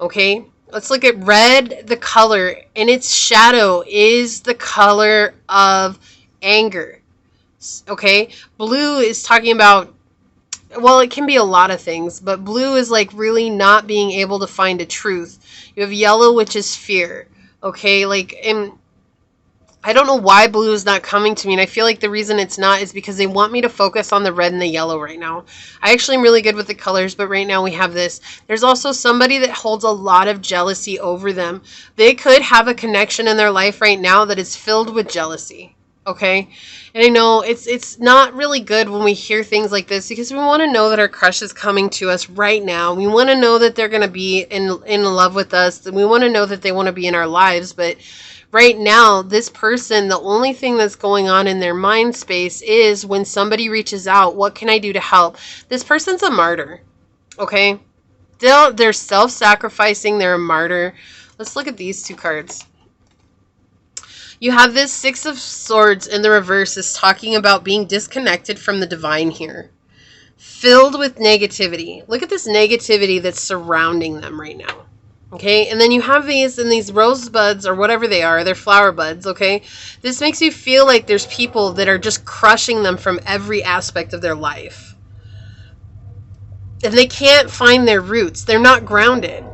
S1: Okay? Let's look at red, the color, and its shadow is the color of anger. Okay? Blue is talking about, well, it can be a lot of things, but blue is like really not being able to find a truth. You have yellow, which is fear. Okay? Like, and I don't know why blue is not coming to me, and I feel like the reason it's not is because they want me to focus on the red and the yellow right now. I actually am really good with the colors, but right now we have this. There's also somebody that holds a lot of jealousy over them. They could have a connection in their life right now that is filled with jealousy, okay? And I know it's not really good when we hear things like this because we want to know that our crush is coming to us right now. We want to know that they're going to be in love with us. We want to know that they want to be in our lives, but right now, this person, the only thing that's going on in their mind space is when somebody reaches out, what can I do to help? This person's a martyr, okay? They're self-sacrificing. They're a martyr. Let's look at these two cards. You have this Six of Swords in the reverse is talking about being disconnected from the divine here. Filled with negativity. Look at this negativity that's surrounding them right now. Okay, and then you have these and these rosebuds or whatever they are, they're flower buds, okay? This makes you feel like there's people that are just crushing them from every aspect of their life. And they can't find their roots. They're not grounded.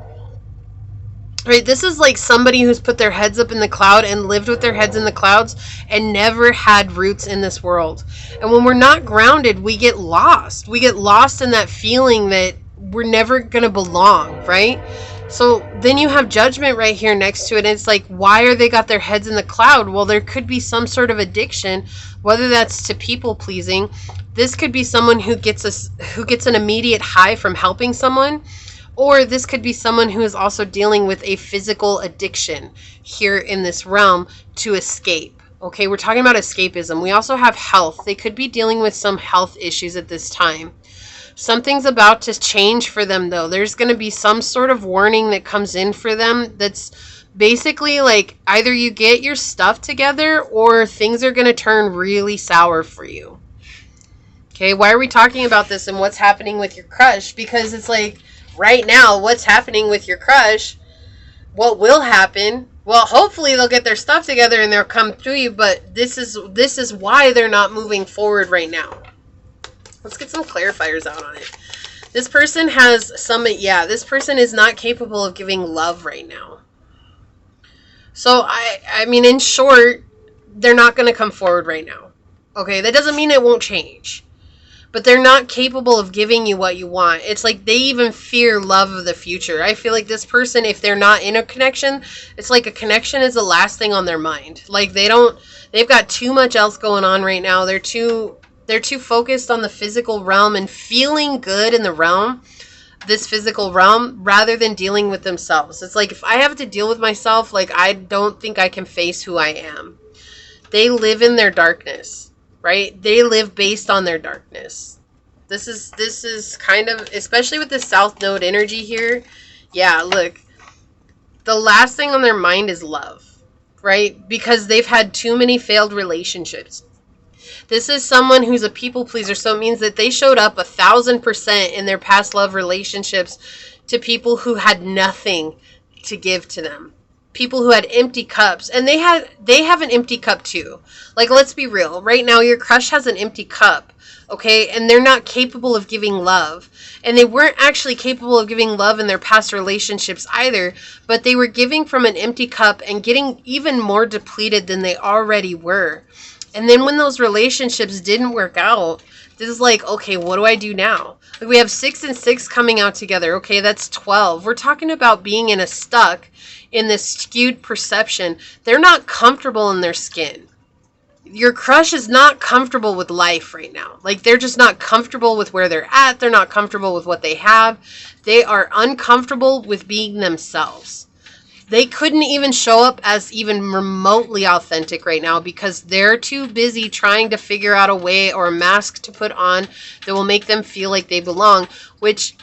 S1: Right, this is like somebody who's put their heads up in the cloud and lived with their heads in the clouds and never had roots in this world. And when we're not grounded, we get lost. We get lost in that feeling that we're never going to belong, right? So then you have Judgment right here next to it. And it's like, why are they got their heads in the cloud? Well, there could be some sort of addiction, whether that's to people pleasing. This could be someone who gets an immediate high from helping someone. Or this could be someone who is also dealing with a physical addiction here in this realm to escape. Okay, we're talking about escapism. We also have health. They could be dealing with some health issues at this time. Something's about to change for them, though. There's going to be some sort of warning that comes in for them that's basically like either you get your stuff together or things are going to turn really sour for you. Okay, why are we talking about this and what's happening with your crush? Because it's like right now, what's happening with your crush, what will happen, well, hopefully they'll get their stuff together and they'll come through you, but this is why they're not moving forward right now. Let's get some clarifiers out on it. This person has this person is not capable of giving love right now. So, I mean, in short, they're not going to come forward right now. Okay, that doesn't mean it won't change. but they're not capable of giving you what you want. It's like they even fear love of the future. I feel like this person, if they're not in a connection, it's like a connection is the last thing on their mind. Like they've got too much else going on right now. They're too focused on the physical realm and feeling good in the realm, this physical realm, rather than dealing with themselves. It's like, if I have to deal with myself, like, I don't think I can face who I am. They live in their darkness, right? They live based on their darkness. This is kind of, especially with the South Node energy here. Yeah, look, the last thing on their mind is love, right? Because they've had too many failed relationships. This is someone who's a people pleaser, so it means that they showed up 1,000% in their past love relationships to people who had nothing to give to them. People who had empty cups, and they have an empty cup too. Like, let's be real. Right now, your crush has an empty cup, okay? And they're not capable of giving love. And they weren't actually capable of giving love in their past relationships either, but they were giving from an empty cup and getting even more depleted than they already were. And then when those relationships didn't work out, this is like, okay, what do I do now? Like, we have 6 and 6 coming out together. Okay, that's 12. We're talking about being stuck in this skewed perception. They're not comfortable in their skin. Your crush is not comfortable with life right now. Like, they're just not comfortable with where they're at. They're not comfortable with what they have. They are uncomfortable with being themselves. They couldn't even show up as even remotely authentic right now because they're too busy trying to figure out a way or a mask to put on that will make them feel like they belong, which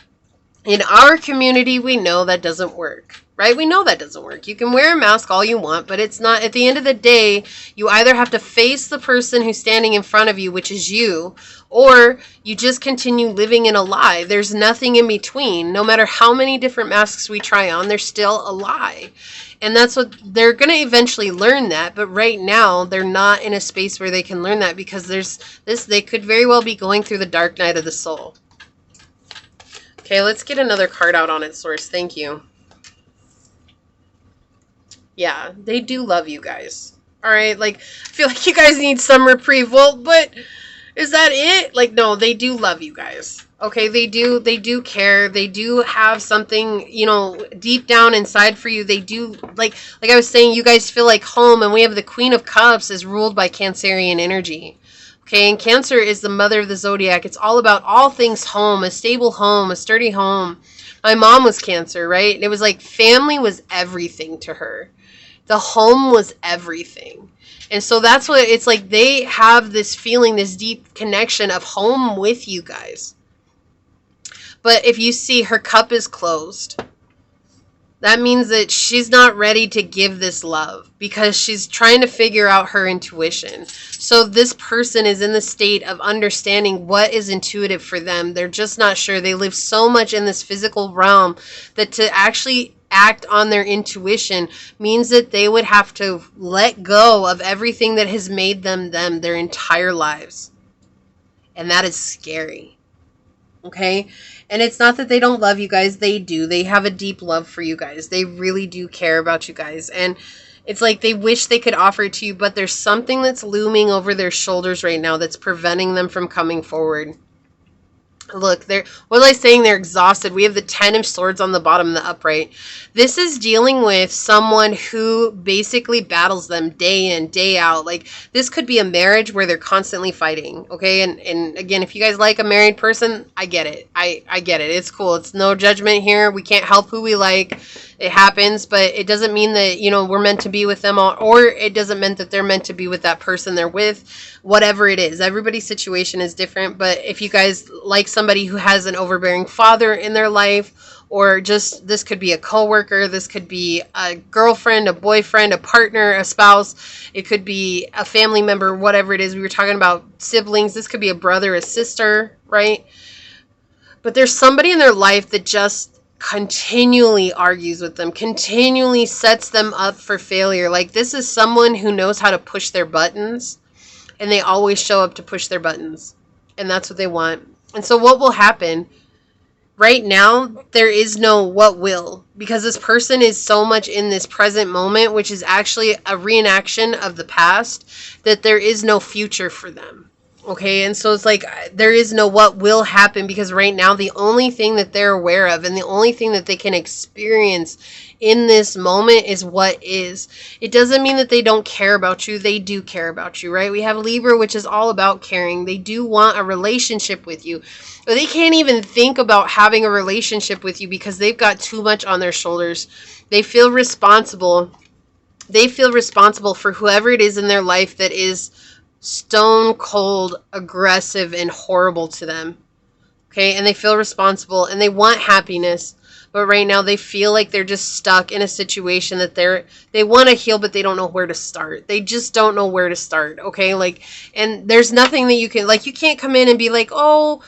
S1: in our community, we know that doesn't work, right? We know that doesn't work. You can wear a mask all you want, but it's not, at the end of the day, you either have to face the person who's standing in front of you, which is you, or you just continue living in a lie. There's nothing in between. No matter how many different masks we try on, there's still a lie. And that's what they're going to eventually learn that. But right now, they're not in a space where they can learn that because they could very well be going through the dark night of the soul. Okay, let's get another card out on its source. Thank you. Yeah, they do love you guys. All right, like, I feel like you guys need some reprieve. Well, but is that it? Like, no, they do love you guys. Okay, they do care. They do have something, deep down inside for you. They do, like I was saying, you guys feel like home, and we have the Queen of Cups is ruled by Cancerian energy. Okay, and Cancer is the mother of the zodiac. It's all about all things home, a stable home, a sturdy home. My mom was Cancer, right? It was like family was everything to her. The home was everything. And so that's what it's like. They have this feeling, this deep connection of home with you guys. But if you see her cup is closed, that means that she's not ready to give this love because she's trying to figure out her intuition. So this person is in the state of understanding what is intuitive for them. They're just not sure. They live so much in this physical realm that to actually act on their intuition means that they would have to let go of everything that has made them their entire lives. And that is scary. Okay? And it's not that they don't love you guys. They do. They have a deep love for you guys. They really do care about you guys. And it's like they wish they could offer it to you, but there's something that's looming over their shoulders right now that's preventing them from coming forward. Look, what was I saying? They're exhausted. We have the 10 of swords on the bottom, the upright. This is dealing with someone who basically battles them day in, day out. Like, this could be a marriage where they're constantly fighting, okay? And again, if you guys like a married person, I get it. I get it. It's cool. It's no judgment here. We can't help who we like. It happens, but it doesn't mean that, we're meant to be with them, or it doesn't mean that they're meant to be with that person they're with. Whatever it is, everybody's situation is different. But if you guys like somebody who has an overbearing father in their life, or just this could be a coworker, this could be a girlfriend, a boyfriend, a partner, a spouse, it could be a family member, whatever it is. We were talking about siblings. This could be a brother, a sister, right? But there's somebody in their life that just continually argues with them, continually sets them up for failure. Like, this is someone who knows how to push their buttons, and they always show up to push their buttons, and that's what they want. And so what will happen right now, there is no what will, because this person is so much in this present moment, which is actually a reenaction of the past, that there is no future for them. Okay, and so it's like there is no what will happen, because right now the only thing that they're aware of and the only thing that they can experience in this moment is what is. It doesn't mean that they don't care about you. They do care about you, right? We have Libra, which is all about caring. They do want a relationship with you, but they can't even think about having a relationship with you because they've got too much on their shoulders. They feel responsible. They feel responsible for whoever it is in their life that is stone cold, aggressive, and horrible to them. Okay, and they feel responsible and they want happiness, but right now they feel like they're just stuck in a situation that they want to heal, but they don't know where to start. They just don't know where to start. Okay, like, and there's nothing that you can, like, you can't come in and be like, oh,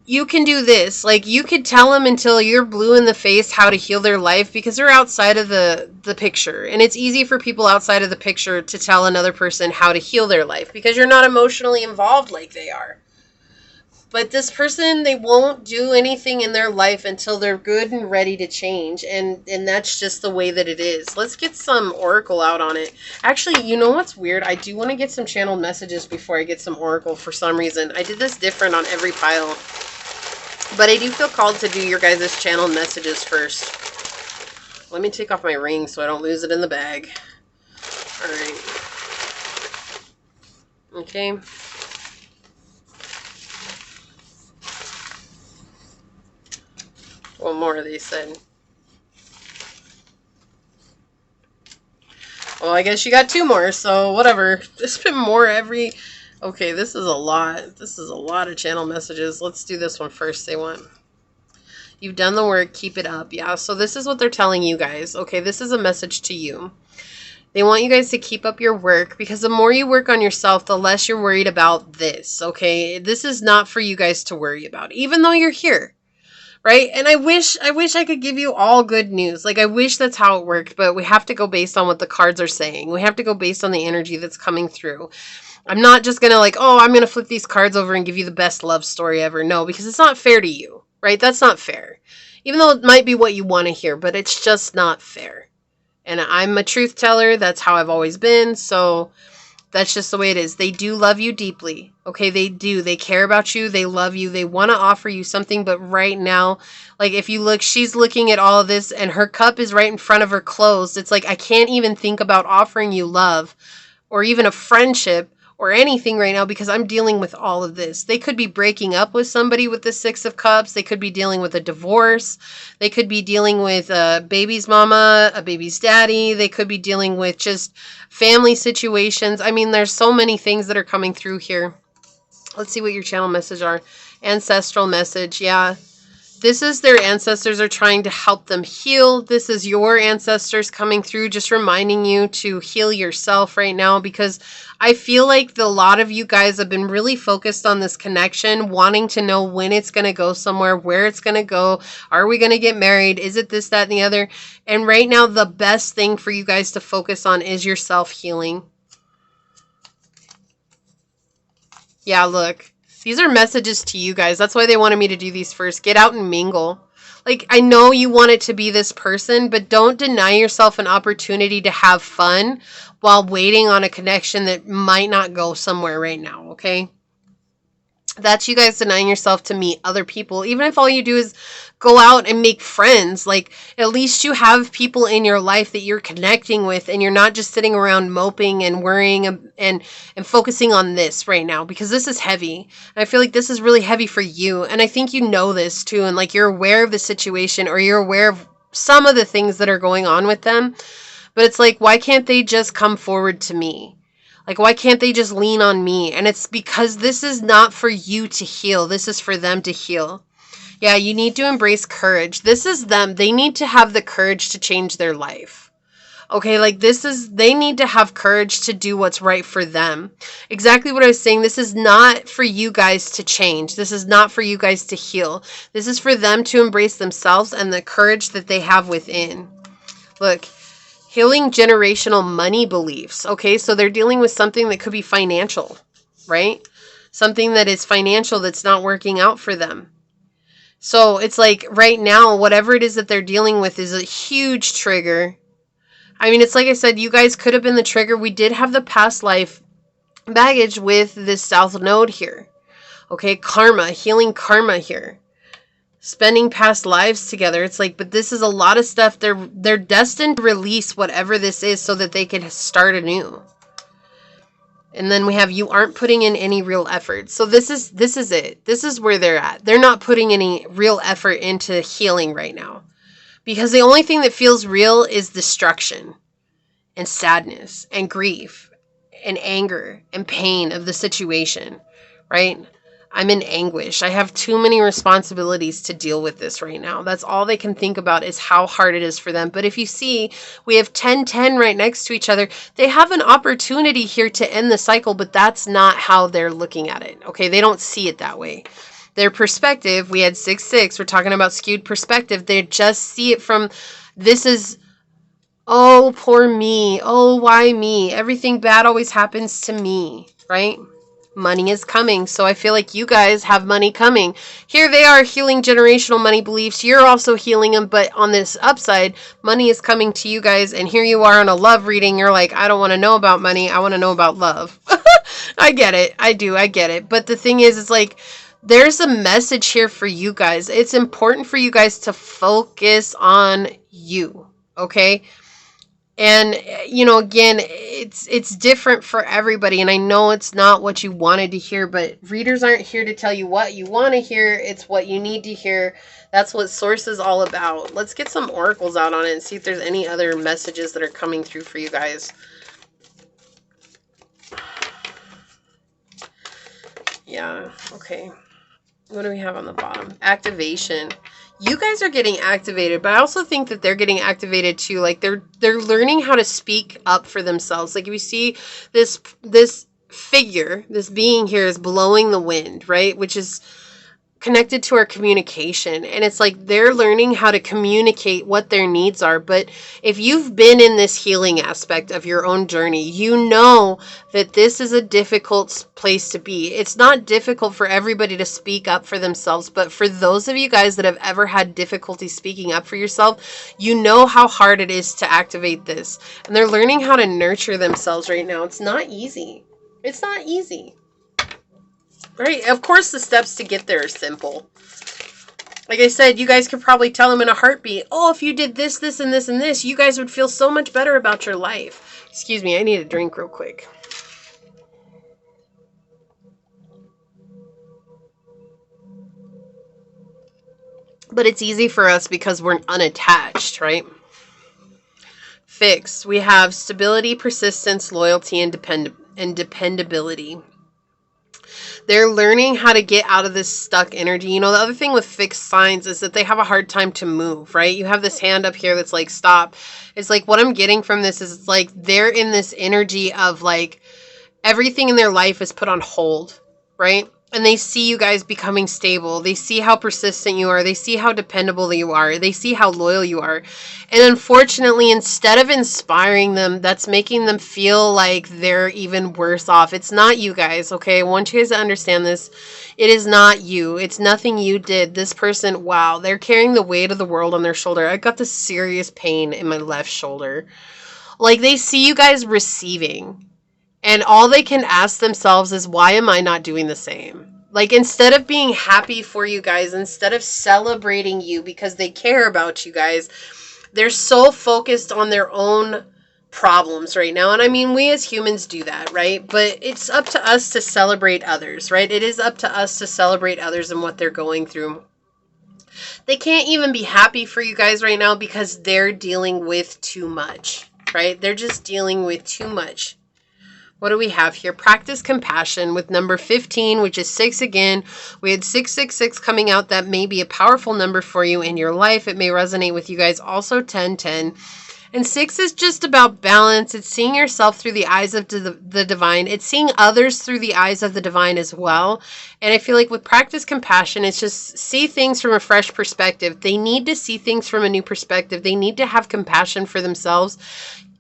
S1: you can do this. Like, you could tell them until you're blue in the face how to heal their life, because they're outside of the picture. And it's easy for people outside of the picture to tell another person how to heal their life because you're not emotionally involved like they are. But this person, they won't do anything in their life until they're good and ready to change. And that's just the way that it is. Let's get some oracle out on it. Actually, you know what's weird? I do want to get some channeled messages before I get some oracle for some reason. I did this different on every pile. But I do feel called to do your guys' channeled messages first. Let me take off my ring so I don't lose it in the bag. Alright. Okay. One more, they said. Well, I guess you got two more, so whatever. Just put more every... Okay, this is a lot. This is a lot of channel messages. Let's do this one first. They want, you've done the work, keep it up. Yeah, so this is what they're telling you guys. Okay, this is a message to you. They want you guys to keep up your work, because the more you work on yourself, the less you're worried about this. Okay, this is not for you guys to worry about, even though you're here. Right? And I wish I could give you all good news. Like, I wish that's how it worked, but we have to go based on what the cards are saying. We have to go based on the energy that's coming through. I'm not just going to like, oh, I'm going to flip these cards over and give you the best love story ever. No, because it's not fair to you, right? That's not fair. Even though it might be what you want to hear, but it's just not fair. And I'm a truth teller. That's how I've always been. So that's just the way it is. They do love you deeply. Okay, they do. They care about you. They love you. They want to offer you something. But right now, like, if you look, she's looking at all of this and her cup is right in front of her closed. It's like, I can't even think about offering you love or even a friendship or anything right now because I'm dealing with all of this. They could be breaking up with somebody with the Six of Cups. They could be dealing with a divorce. They could be dealing with a baby's mama, a baby's daddy. They could be dealing with just family situations. I mean, there's so many things that are coming through here. Let's see what your channel message are. Ancestral message. Yeah. This is their ancestors are trying to help them heal. This is your ancestors coming through, just reminding you to heal yourself right now, because I feel like a lot of you guys have been really focused on this connection, wanting to know when it's going to go somewhere, where it's going to go. Are we going to get married? Is it this, that, and the other? And right now, the best thing for you guys to focus on is your self-healing. Yeah, look. These are messages to you guys. That's why they wanted me to do these first. Get out and mingle. Like, I know you want it to be this person, but don't deny yourself an opportunity to have fun while waiting on a connection that might not go somewhere right now, okay? That's you guys denying yourself to meet other people. Even if all you do is go out and make friends, like, at least you have people in your life that you're connecting with, and you're not just sitting around moping and worrying and focusing on this right now, because this is heavy. And I feel like this is really heavy for you. And I think you know this too. And like, you're aware of the situation, or you're aware of some of the things that are going on with them. But it's like, why can't they just come forward to me? Like, why can't they just lean on me? And it's because this is not for you to heal. This is for them to heal. Yeah, you need to embrace courage. This is them. They need to have the courage to change their life. Okay, like, they need to have courage to do what's right for them. Exactly what I was saying. This is not for you guys to change. This is not for you guys to heal. This is for them to embrace themselves and the courage that they have within. Look. Healing generational money beliefs. Okay, so they're dealing with something that could be financial, right? Something that is financial that's not working out for them. So it's like right now, whatever it is that they're dealing with is a huge trigger. I mean, it's like I said, you guys could have been the trigger. We did have the past life baggage with this South Node here. Okay, karma, healing karma here. Spending past lives together. It's like, but this is a lot of stuff. They're destined to release whatever this is so that they can start anew. And then we have, you aren't putting in any real effort. So this is it. This is where they're at. They're not putting any real effort into healing right now. Because the only thing that feels real is destruction and sadness and grief and anger and pain of the situation, right? I'm in anguish. I have too many responsibilities to deal with this right now. That's all they can think about, is how hard it is for them. But if you see, we have 10-10 right next to each other. They have an opportunity here to end the cycle, but that's not how they're looking at it. Okay, they don't see it that way. Their perspective, we had 6-6. We're talking about skewed perspective. They just see it from, this is, oh, poor me. Oh, why me? Everything bad always happens to me, right? Money is coming. So I feel like you guys have money coming. Here they are healing generational money beliefs. You're also healing them. But on this upside, money is coming to you guys. And here you are on a love reading. You're like, I don't want to know about money. I want to know about love. I get it. I do. I get it. But the thing is, it's like, there's a message here for you guys. It's important for you guys to focus on you. Okay? And, you know, again, it's different for everybody. And I know it's not what you wanted to hear, but readers aren't here to tell you what you want to hear. It's what you need to hear. That's what Source is all about. Let's get some oracles out on it and see if there's any other messages that are coming through for you guys. Yeah, okay. What do we have on the bottom? Activation. You guys are getting activated, but I also think that they're getting activated too. Like they're learning how to speak up for themselves. Like if you see this figure, this being here is blowing the wind, right? Which is connected to our communication. And it's like they're learning how to communicate what their needs are. But if you've been in this healing aspect of your own journey, you know that this is a difficult place to be. It's not difficult for everybody to speak up for themselves, but for those of you guys that have ever had difficulty speaking up for yourself, you know how hard it is to activate this. And they're learning how to nurture themselves right now. It's not easy. It's not easy. Right? Of course, the steps to get there are simple. Like I said, you guys could probably tell them in a heartbeat, oh, if you did this, this, and this, and this, you guys would feel so much better about your life. Excuse me, I need a drink real quick. But it's easy for us because we're unattached, right? Fixed. We have stability, persistence, loyalty, and dependability. They're learning how to get out of this stuck energy. You know, the other thing with fixed signs is that they have a hard time to move, right? You have this hand up here that's like, stop. It's like, what I'm getting from this is it's like they're in this energy of like everything in their life is put on hold, right? And they see you guys becoming stable. They see how persistent you are. They see how dependable you are. They see how loyal you are. And unfortunately, instead of inspiring them, that's making them feel like they're even worse off. It's not you guys, okay? I want you guys to understand this. It is not you. It's nothing you did. This person, wow, they're carrying the weight of the world on their shoulder. I got this serious pain in my left shoulder. Like they see you guys receiving. And all they can ask themselves is, why am I not doing the same? Like, instead of being happy for you guys, instead of celebrating you because they care about you guys, they're so focused on their own problems right now. And I mean, we as humans do that, right? But it's up to us to celebrate others, right? It is up to us to celebrate others and what they're going through. They can't even be happy for you guys right now because they're dealing with too much, right? They're just dealing with too much. What do we have here? Practice compassion with number 15, which is 6 again. We had 666 coming out. That may be a powerful number for you in your life. It may resonate with you guys. Also 1010. And 6 is just about balance. It's seeing yourself through the eyes of the divine. It's seeing others through the eyes of the divine as well. And I feel like with practice compassion, it's just see things from a fresh perspective. They need to see things from a new perspective. They need to have compassion for themselves.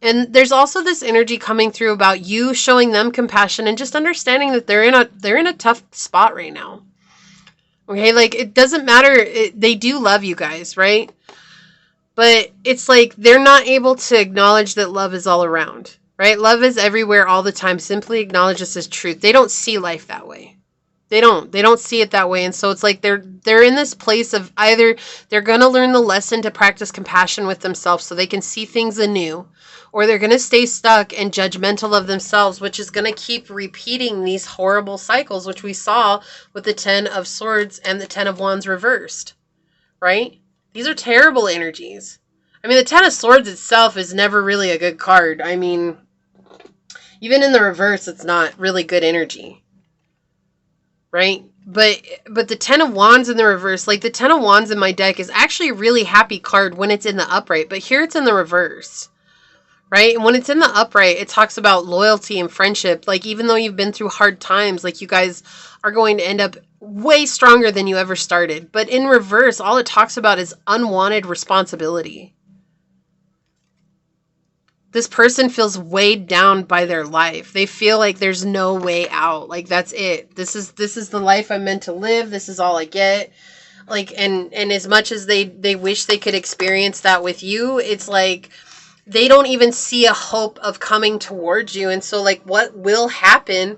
S1: And there's also this energy coming through about you showing them compassion and just understanding that they're in a tough spot right now. Okay, like it doesn't matter. They do love you guys, right? But it's like they're not able to acknowledge that love is all around. right? Love is everywhere all the time. Simply acknowledge this as truth. They don't see life that way. They don't see it that way. And so it's like they're in this place of either they're going to learn the lesson to practice compassion with themselves so they can see things anew, or they're going to stay stuck and judgmental of themselves, which is going to keep repeating these horrible cycles, which we saw with the 10 of Swords and the 10 of Wands reversed, right? These are terrible energies. I mean, the 10 of Swords itself is never really a good card. I mean, even in the reverse, it's not really good energy. Right? But the 10 of Wands in the reverse, like the 10 of Wands in my deck is actually a really happy card when it's in the upright, but here it's in the reverse, right? And when it's in the upright, it talks about loyalty and friendship. Like, even though you've been through hard times, like you guys are going to end up way stronger than you ever started. But in reverse, all it talks about is unwanted responsibility. This person feels weighed down by their life. They feel like there's no way out. Like, that's it. This is the life I'm meant to live. This is all I get. Like, and as much as they wish they could experience that with you, it's like they don't even see a hope of coming towards you. And so, like, what will happen?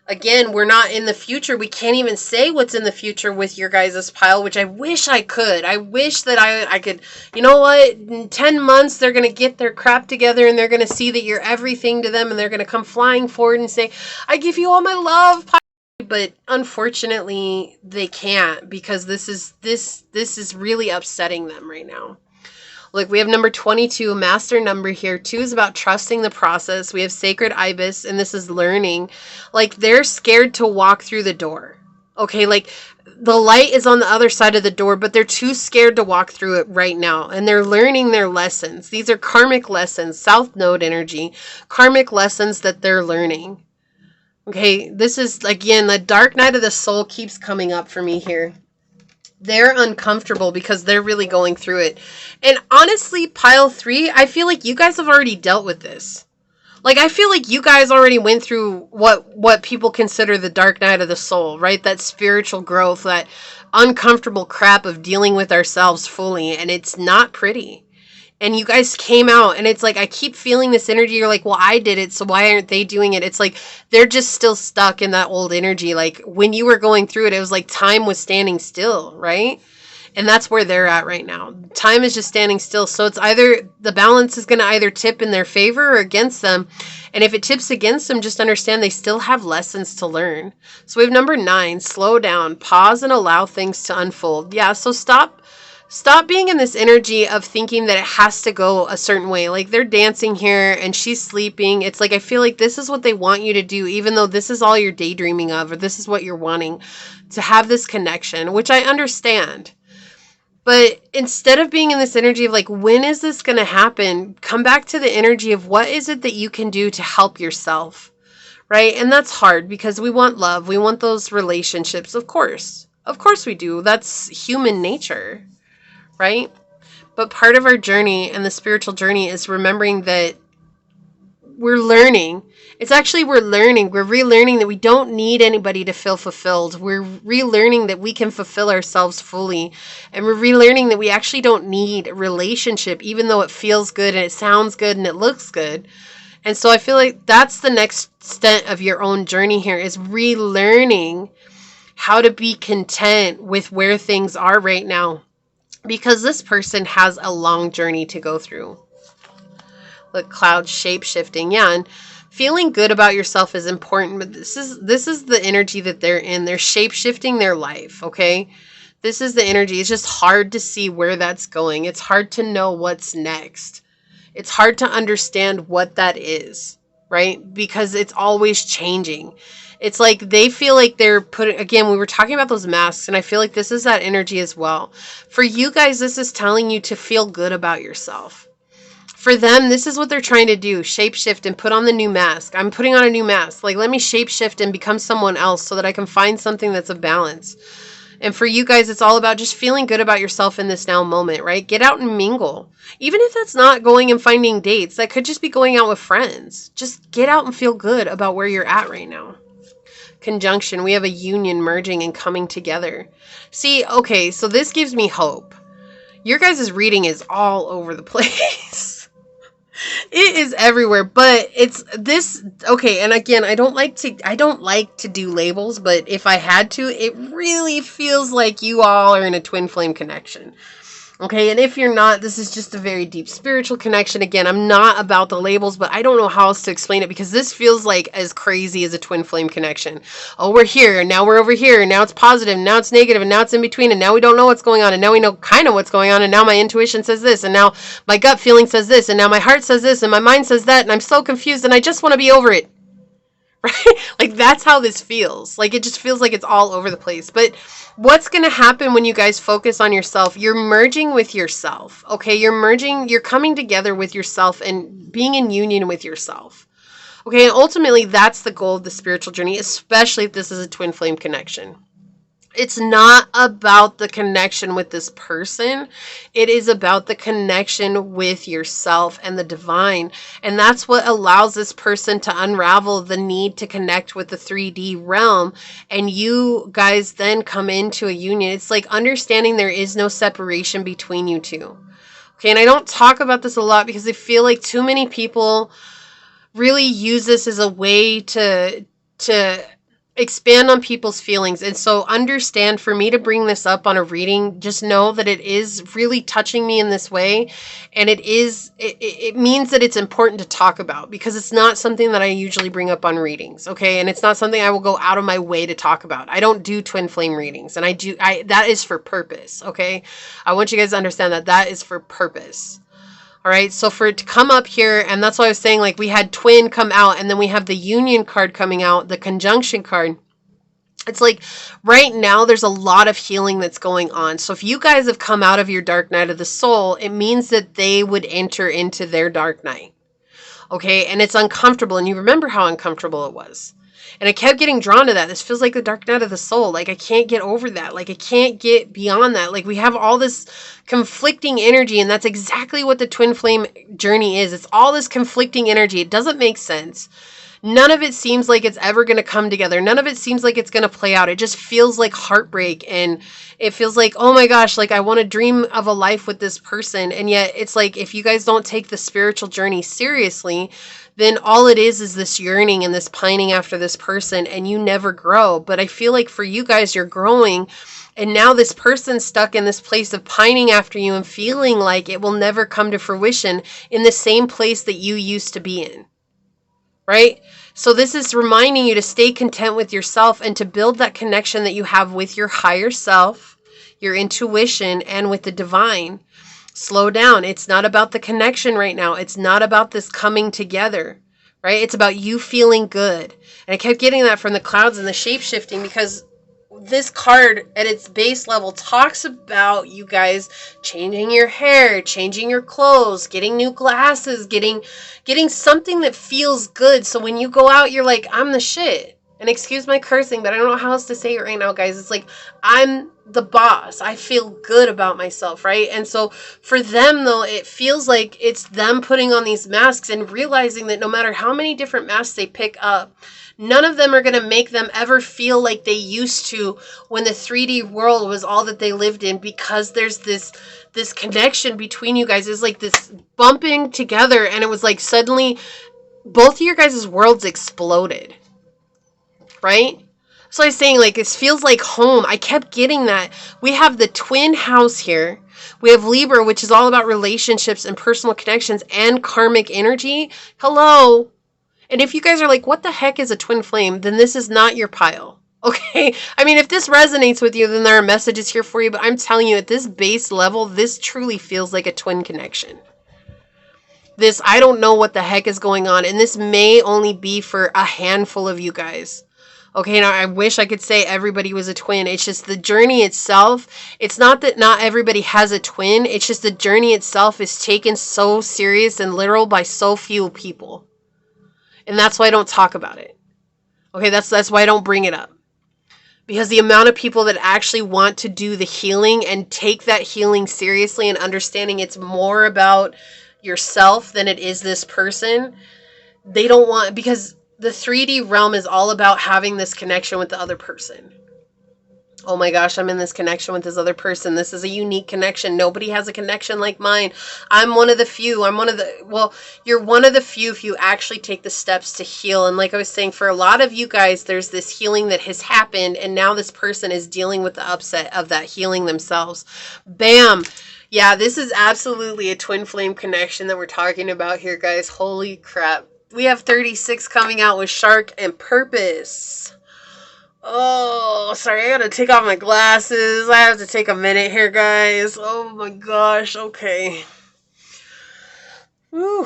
S1: Again, we're not in the future. We can't even say what's in the future with your guys' pile, which I wish I could. I wish that I could, you know what? In 10 months, they're going to get their crap together and they're going to see that you're everything to them and they're going to come flying forward and say, I give you all my love, pile. But unfortunately, they can't, because this is really upsetting them right now. Look, we have number 22, a master number here. 2 is about trusting the process. We have sacred ibis, and this is learning. Like, they're scared to walk through the door. Okay, like, the light is on the other side of the door, but they're too scared to walk through it right now. And they're learning their lessons. These are karmic lessons, South Node energy, karmic lessons that they're learning. Okay, this is, again, the dark night of the soul keeps coming up for me here. They're uncomfortable because they're really going through it. And honestly, pile 3, I feel like you guys have already dealt with this. Like, I feel like you guys already went through what people consider the dark night of the soul, right? That spiritual growth, that uncomfortable crap of dealing with ourselves fully. And it's not pretty. And you guys came out, and it's like, I keep feeling this energy. You're like, well, I did it, so why aren't they doing it? It's like, they're just still stuck in that old energy. Like, when you were going through it, it was like time was standing still, right? And that's where they're at right now. Time is just standing still. So it's either, the balance is going to either tip in their favor or against them. And if it tips against them, just understand they still have lessons to learn. So we have number 9, slow down, pause, and allow things to unfold. Yeah, so stop being in this energy of thinking that it has to go a certain way. Like, they're dancing here and she's sleeping. It's like, I feel like this is what they want you to do, even though this is all you're daydreaming of, or this is what you're wanting, to have this connection, which I understand. But instead of being in this energy of like, when is this going to happen? Come back to the energy of what is it that you can do to help yourself, right? And that's hard because we want love. We want those relationships. Of course we do. That's human nature. Right? But part of our journey and the spiritual journey is remembering that we're learning. We're learning. We're relearning that we don't need anybody to feel fulfilled. We're relearning that we can fulfill ourselves fully. And we're relearning that we actually don't need a relationship, even though it feels good and it sounds good and it looks good. And so I feel like that's the next step of your own journey here, is relearning how to be content with where things are right now. Because this person has a long journey to go through. Look, cloud shape-shifting. Yeah, and feeling good about yourself is important, but this is the energy that they're in. They're shape-shifting their life, okay? This is the energy. It's just hard to see where that's going. It's hard to know what's next. It's hard to understand what that is, right? Because it's always changing. It's like they feel like they're again, we were talking about those masks, and I feel like this is that energy as well. For you guys, this is telling you to feel good about yourself. For them, this is what they're trying to do, shapeshift and put on the new mask. I'm putting on a new mask. Like, let me shapeshift and become someone else so that I can find something that's a balance. And for you guys, it's all about just feeling good about yourself in this now moment, right? Get out and mingle. Even if that's not going and finding dates, that could just be going out with friends. Just get out and feel good about where you're at right now. Conjunction, we have a union merging and coming together. See, okay, so this gives me hope. Your guys' reading is all over the place. It is everywhere, but it's this. Okay, and again, I don't like to do labels, but if I had to, it really feels like you all are in a twin flame connection. Okay, and if you're not, this is just a very deep spiritual connection. Again, I'm not about the labels, but I don't know how else to explain it because this feels like as crazy as a twin flame connection. Oh, we're here, and now we're over here, and now it's positive, and now it's negative, and now it's in between, and now we don't know what's going on, and now we know kind of what's going on, and now my intuition says this, and now my gut feeling says this, and now my heart says this, and my mind says that, and I'm so confused, and I just want to be over it. Right? Like, that's how this feels. Like, it just feels like it's all over the place. But what's going to happen when you guys focus on yourself? You're merging with yourself. Okay? You're coming together with yourself and being in union with yourself. Okay? And ultimately, that's the goal of the spiritual journey, especially if this is a twin flame connection. It's not about the connection with this person. It is about the connection with yourself and the divine. And that's what allows this person to unravel the need to connect with the 3D realm. And you guys then come into a union. It's like understanding there is no separation between you two. Okay, and I don't talk about this a lot because I feel like too many people really use this as a way to expand on people's feelings. And so understand, for me to bring this up on a reading, just know that it is really touching me in this way. And it means that it's important to talk about because it's not something that I usually bring up on readings. Okay. And it's not something I will go out of my way to talk about. I don't do twin flame readings, and that is for purpose. Okay. I want you guys to understand that is for purpose. All right, so for it to come up here, and that's why I was saying, like, we had twin come out, and then we have the union card coming out, the conjunction card. It's like right now there's a lot of healing that's going on. So if you guys have come out of your dark night of the soul, it means that they would enter into their dark night. Okay, and it's uncomfortable, and you remember how uncomfortable it was. And I kept getting drawn to that. This feels like the dark night of the soul. Like, I can't get over that. Like, I can't get beyond that. Like, we have all this conflicting energy, and that's exactly what the twin flame journey is. It's all this conflicting energy. It doesn't make sense. None of it seems like it's ever going to come together. None of it seems like it's going to play out. It just feels like heartbreak, and it feels like, oh my gosh, like I want to dream of a life with this person. And yet it's like, if you guys don't take the spiritual journey seriously, then all it is this yearning and this pining after this person, and you never grow. But I feel like for you guys, you're growing, and now this person's stuck in this place of pining after you and feeling like it will never come to fruition in the same place that you used to be in. Right? So this is reminding you to stay content with yourself and to build that connection that you have with your higher self, your intuition, and with the divine. Slow down. It's not about the connection right now. It's not about this coming together, right? It's about you feeling good. And I kept getting that from the clouds and the shape-shifting because this card at its base level talks about you guys changing your hair, changing your clothes, getting new glasses, getting something that feels good. So when you go out, you're like, I'm the shit. And excuse my cursing, but I don't know how else to say it right now, guys. It's like, I'm the boss. I feel good about myself, right? And so for them, though, it feels like it's them putting on these masks and realizing that no matter how many different masks they pick up, none of them are going to make them ever feel like they used to when the 3D world was all that they lived in, because there's this connection between you guys. It's like this bumping together, and it was like suddenly both of your guys' worlds exploded. Right? So I was saying, like, it feels like home. I kept getting that. We have the twin house here. We have Libra, which is all about relationships and personal connections and karmic energy. Hello. And if you guys are like, what the heck is a twin flame? Then this is not your pile. Okay? I mean, if this resonates with you, then there are messages here for you. But I'm telling you, at this base level, this truly feels like a twin connection. This, I don't know what the heck is going on. And this may only be for a handful of you guys. Okay, now I wish I could say everybody was a twin. It's just the journey itself. It's not that not everybody has a twin. It's just the journey itself is taken so serious and literal by so few people. And that's why I don't talk about it. Okay, that's why I don't bring it up. Because the amount of people that actually want to do the healing and take that healing seriously and understanding it's more about yourself than it is this person, they don't want, because the 3D realm is all about having this connection with the other person. Oh my gosh, I'm in this connection with this other person. This is a unique connection. Nobody has a connection like mine. I'm one of the few. Well, you're one of the few if you actually take the steps to heal. And like I was saying, for a lot of you guys, there's this healing that has happened, and now this person is dealing with the upset of that healing themselves. Bam. Yeah, this is absolutely a twin flame connection that we're talking about here, guys. Holy crap. We have 36 coming out with Shark and Purpose. Oh, sorry, I gotta take off my glasses. I have to take a minute here, guys. Oh my gosh, okay. Whew.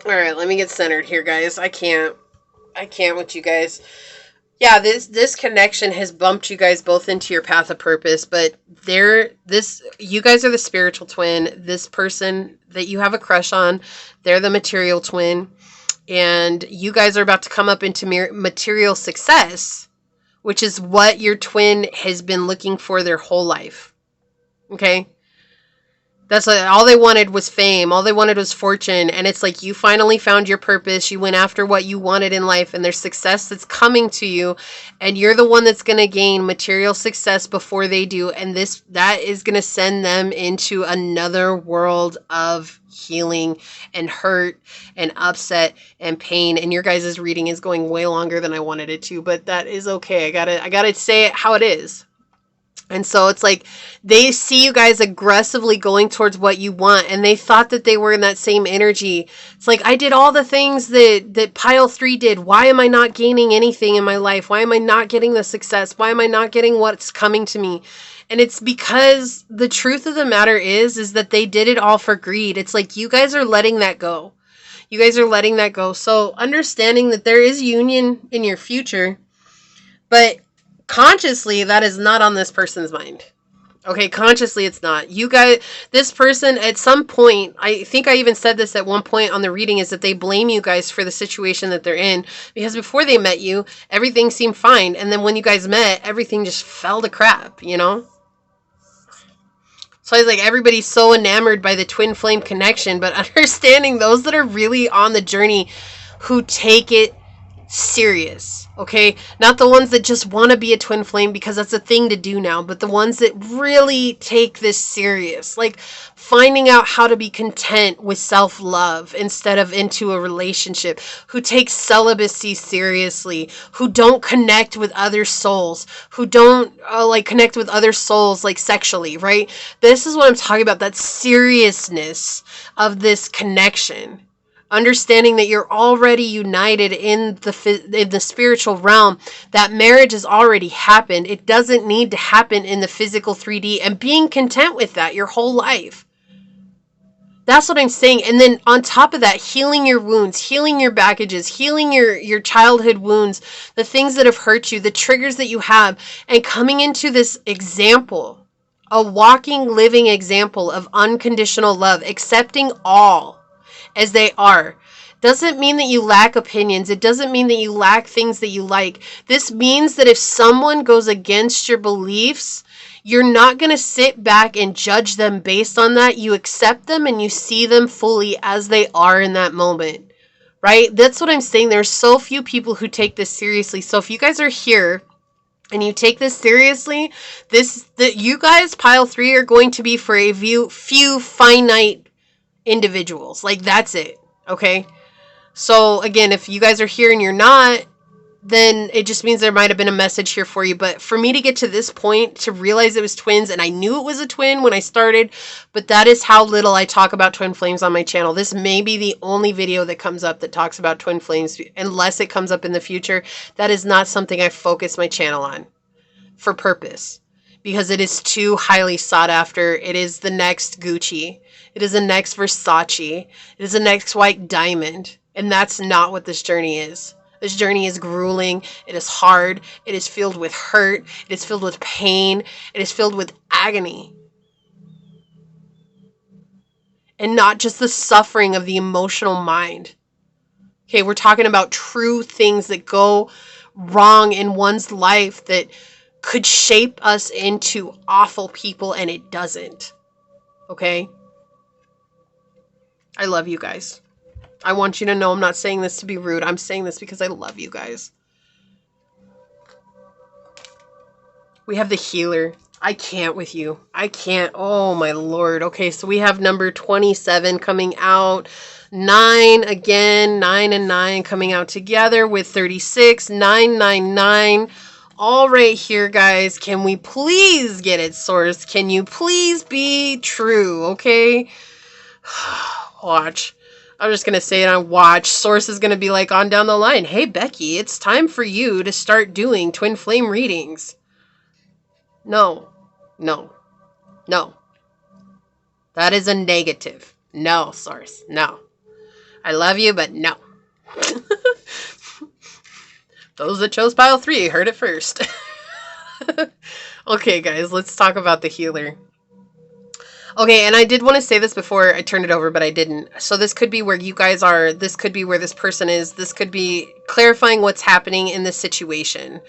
S1: Alright, let me get centered here, guys. I can't with you guys. Yeah, this connection has bumped you guys both into your path of purpose, but you guys are the spiritual twin. This person that you have a crush on, they're the material twin. And you guys are about to come up into material success, which is what your twin has been looking for their whole life. Okay? That's all they wanted was fame. All they wanted was fortune. And it's like you finally found your purpose. You went after what you wanted in life, and there's success that's coming to you. And you're the one that's going to gain material success before they do. And that is going to send them into another world of healing and hurt and upset and pain. And your guys' reading is going way longer than I wanted it to, but that is okay. I gotta say it how it is. And so it's like they see you guys aggressively going towards what you want, and they thought that they were in that same energy. It's like, I did all the things that pile 3 did. Why am I not gaining anything in my life? Why am I not getting the success? Why am I not getting what's coming to me? And it's because the truth of the matter is that they did it all for greed. It's like you guys are letting that go. You guys are letting that go. So understanding that there is union in your future, but consciously, that is not on this person's mind. Okay, consciously it's not. You guys, this person at some point, I think I even said this at one point on the reading, is that they blame you guys for the situation that they're in. Because before they met you, everything seemed fine. And then when you guys met, everything just fell to crap, you know? So it's like everybody's so enamored by the twin flame connection, but understanding those that are really on the journey who take it serious, okay? Not the ones that just want to be a twin flame because that's a thing to do now, but the ones that really take this serious, like finding out how to be content with self-love instead of into a relationship, who take celibacy seriously, who don't connect with other souls, who don't connect with other souls like sexually, right? This is what I'm talking about, that seriousness of this connection. Understanding that you're already united in the spiritual realm, that marriage has already happened. It doesn't need to happen in the physical 3D, and being content with that your whole life. That's what I'm saying. And then on top of that, healing your wounds, healing your baggages, healing your childhood wounds, the things that have hurt you, the triggers that you have, and coming into this example, a walking, living example of unconditional love, accepting all as they are. Doesn't mean that you lack opinions. It doesn't mean that you lack things that you like. This means that if someone goes against your beliefs, you're not going to sit back and judge them based on that. You accept them and you see them fully as they are in that moment, right? That's what I'm saying. There's so few people who take this seriously. So if you guys are here and you take this seriously, you guys, pile 3, are going to be for a few finite individuals. Like, that's it. Okay? So again, if you guys are here and you're not, then it just means there might have been a message here for you. But for me to get to this point, to realize it was twins, and I knew it was a twin when I started, but that is how little I talk about twin flames on my channel. This may be the only video that comes up that talks about twin flames, unless it comes up in the future. That is not something I focus my channel on for purpose, because it is too highly sought after. It is the next Gucci. It is the next Versace. It is the next white diamond. And that's not what this journey is. This journey is grueling. It is hard. It is filled with hurt. It is filled with pain. It is filled with agony. And not just the suffering of the emotional mind. Okay, we're talking about true things that go wrong in one's life that could shape us into awful people, and it doesn't. Okay? I love you guys. I want you to know I'm not saying this to be rude. I'm saying this because I love you guys. We have the healer. I can't with you. I can't. Oh, my Lord. Okay, so we have number 27 coming out. 9 again. 9 and 9 coming out together with 36. 999. All right here, guys. Can we please get it, Source? Can you please be true, okay? Watch. I'm just going to say it on watch. Source is going to be like on down the line. Hey, Becky, it's time for you to start doing twin flame readings. No. No. No. That is a negative. No, Source. No. I love you, but no. Those that chose pile 3 heard it first. Okay, guys, let's talk about the healer. Okay, and I did want to say this before I turned it over, but I didn't. So this could be where you guys are. This could be where this person is. This could be clarifying what's happening in this situation.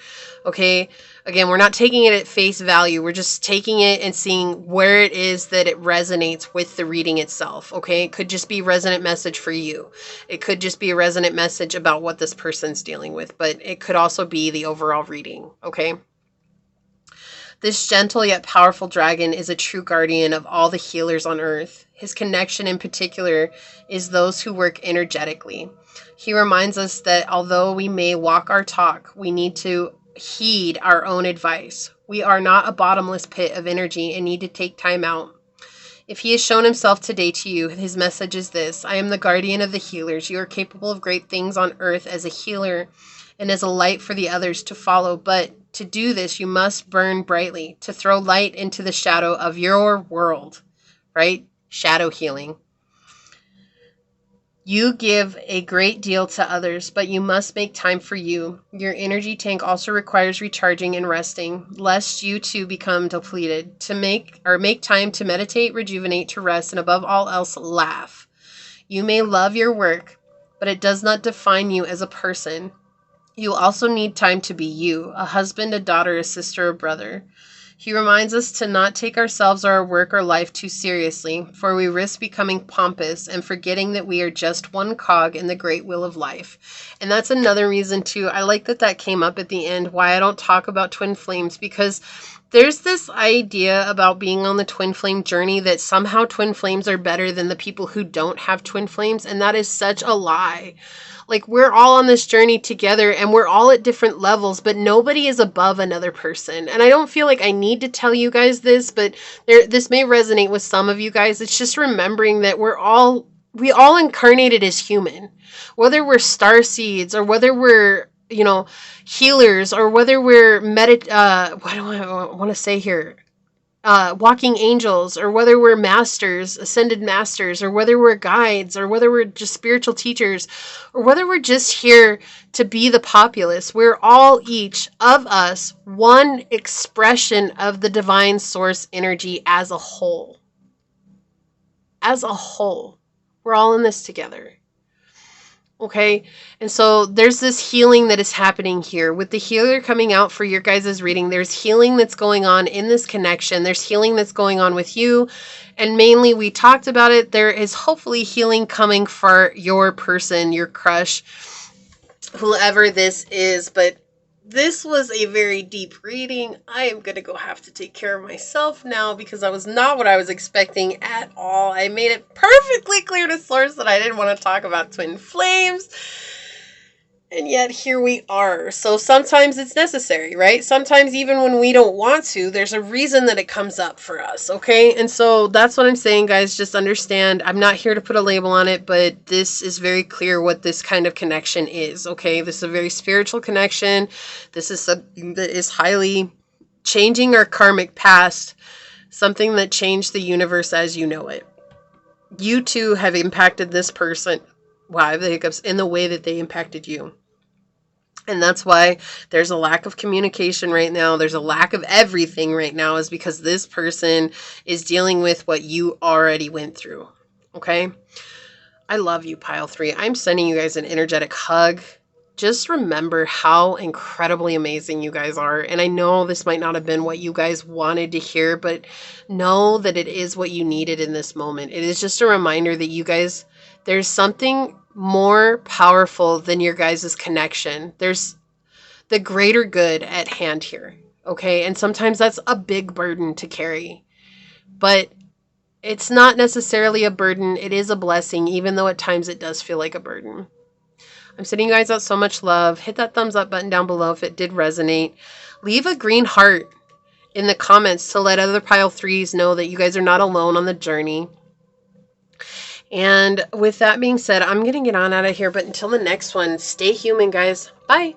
S1: Okay? Again, we're not taking it at face value. We're just taking it and seeing where it is that it resonates with the reading itself. Okay? It could just be a resonant message for you. It could just be a resonant message about what this person's dealing with. But it could also be the overall reading. Okay? This gentle yet powerful dragon is a true guardian of all the healers on earth. His connection in particular is those who work energetically. He reminds us that although we may walk our talk, we need to heed our own advice. We are not a bottomless pit of energy and need to take time out. If he has shown himself today to you, his message is this: I am the guardian of the healers. You are capable of great things on earth as a healer and as a light for the others to follow, but to do this, you must burn brightly, to throw light into the shadow of your world, right? Shadow healing. You give a great deal to others, but you must make time for you. Your energy tank also requires recharging and resting, lest you too become depleted. To make time to meditate, rejuvenate, to rest, and above all else, laugh. You may love your work, but it does not define you as a person. You also need time to be you, a husband, a daughter, a sister, a brother. He reminds us to not take ourselves or our work or life too seriously, for we risk becoming pompous and forgetting that we are just one cog in the great wheel of life. And that's another reason, too. I like that that came up at the end, why I don't talk about twin flames, because there's this idea about being on the twin flame journey that somehow twin flames are better than the people who don't have twin flames, and that is such a lie. Like, we're all on this journey together and we're all at different levels, but nobody is above another person. And I don't feel like I need to tell you guys this, but this may resonate with some of you guys. It's just remembering that we all incarnated as human, whether we're star seeds or whether we're, healers, or whether we're what do I want to say here? Walking angels, or whether we're masters, ascended masters, or whether we're guides, or whether we're just spiritual teachers, or whether we're just here to be the populace. We're all, each of us, one expression of the divine source energy as a whole. As a whole. We're all in this together. Okay, and so there's this healing that is happening here. With the healer coming out for your guys' reading, there's healing that's going on in this connection. There's healing that's going on with you. And mainly, we talked about it, there is hopefully healing coming for your person, your crush, whoever this is. But this was a very deep reading. I am going to go have to take care of myself now because that was not what I was expecting at all. I made it perfectly clear to Source that I didn't want to talk about twin flames. And yet here we are. So sometimes it's necessary, right? Sometimes even when we don't want to, there's a reason that it comes up for us, okay? And so that's what I'm saying, guys. Just understand, I'm not here to put a label on it, but this is very clear what this kind of connection is, okay? This is a very spiritual connection. This is something that is highly changing our karmic past, something that changed the universe as you know it. You too have impacted this person. Wow, I have the hiccups, in the way that they impacted you. And that's why there's a lack of communication right now. There's a lack of everything right now, is because this person is dealing with what you already went through. Okay? I love you, Pile 3. I'm sending you guys an energetic hug. Just remember how incredibly amazing you guys are. And I know this might not have been what you guys wanted to hear, but know that it is what you needed in this moment. It is just a reminder that you guys, there's something more powerful than your guys' connection. There's the greater good at hand here. Okay, and sometimes that's a big burden to carry. But it's not necessarily a burden. It is a blessing, even though at times it does feel like a burden. I'm sending you guys out so much love. Hit that thumbs up button down below if it did resonate. Leave a green heart in the comments to let other pile threes know that you guys are not alone on the journey. And with that being said, I'm going to get on out of here. But until the next one, stay human, guys. Bye.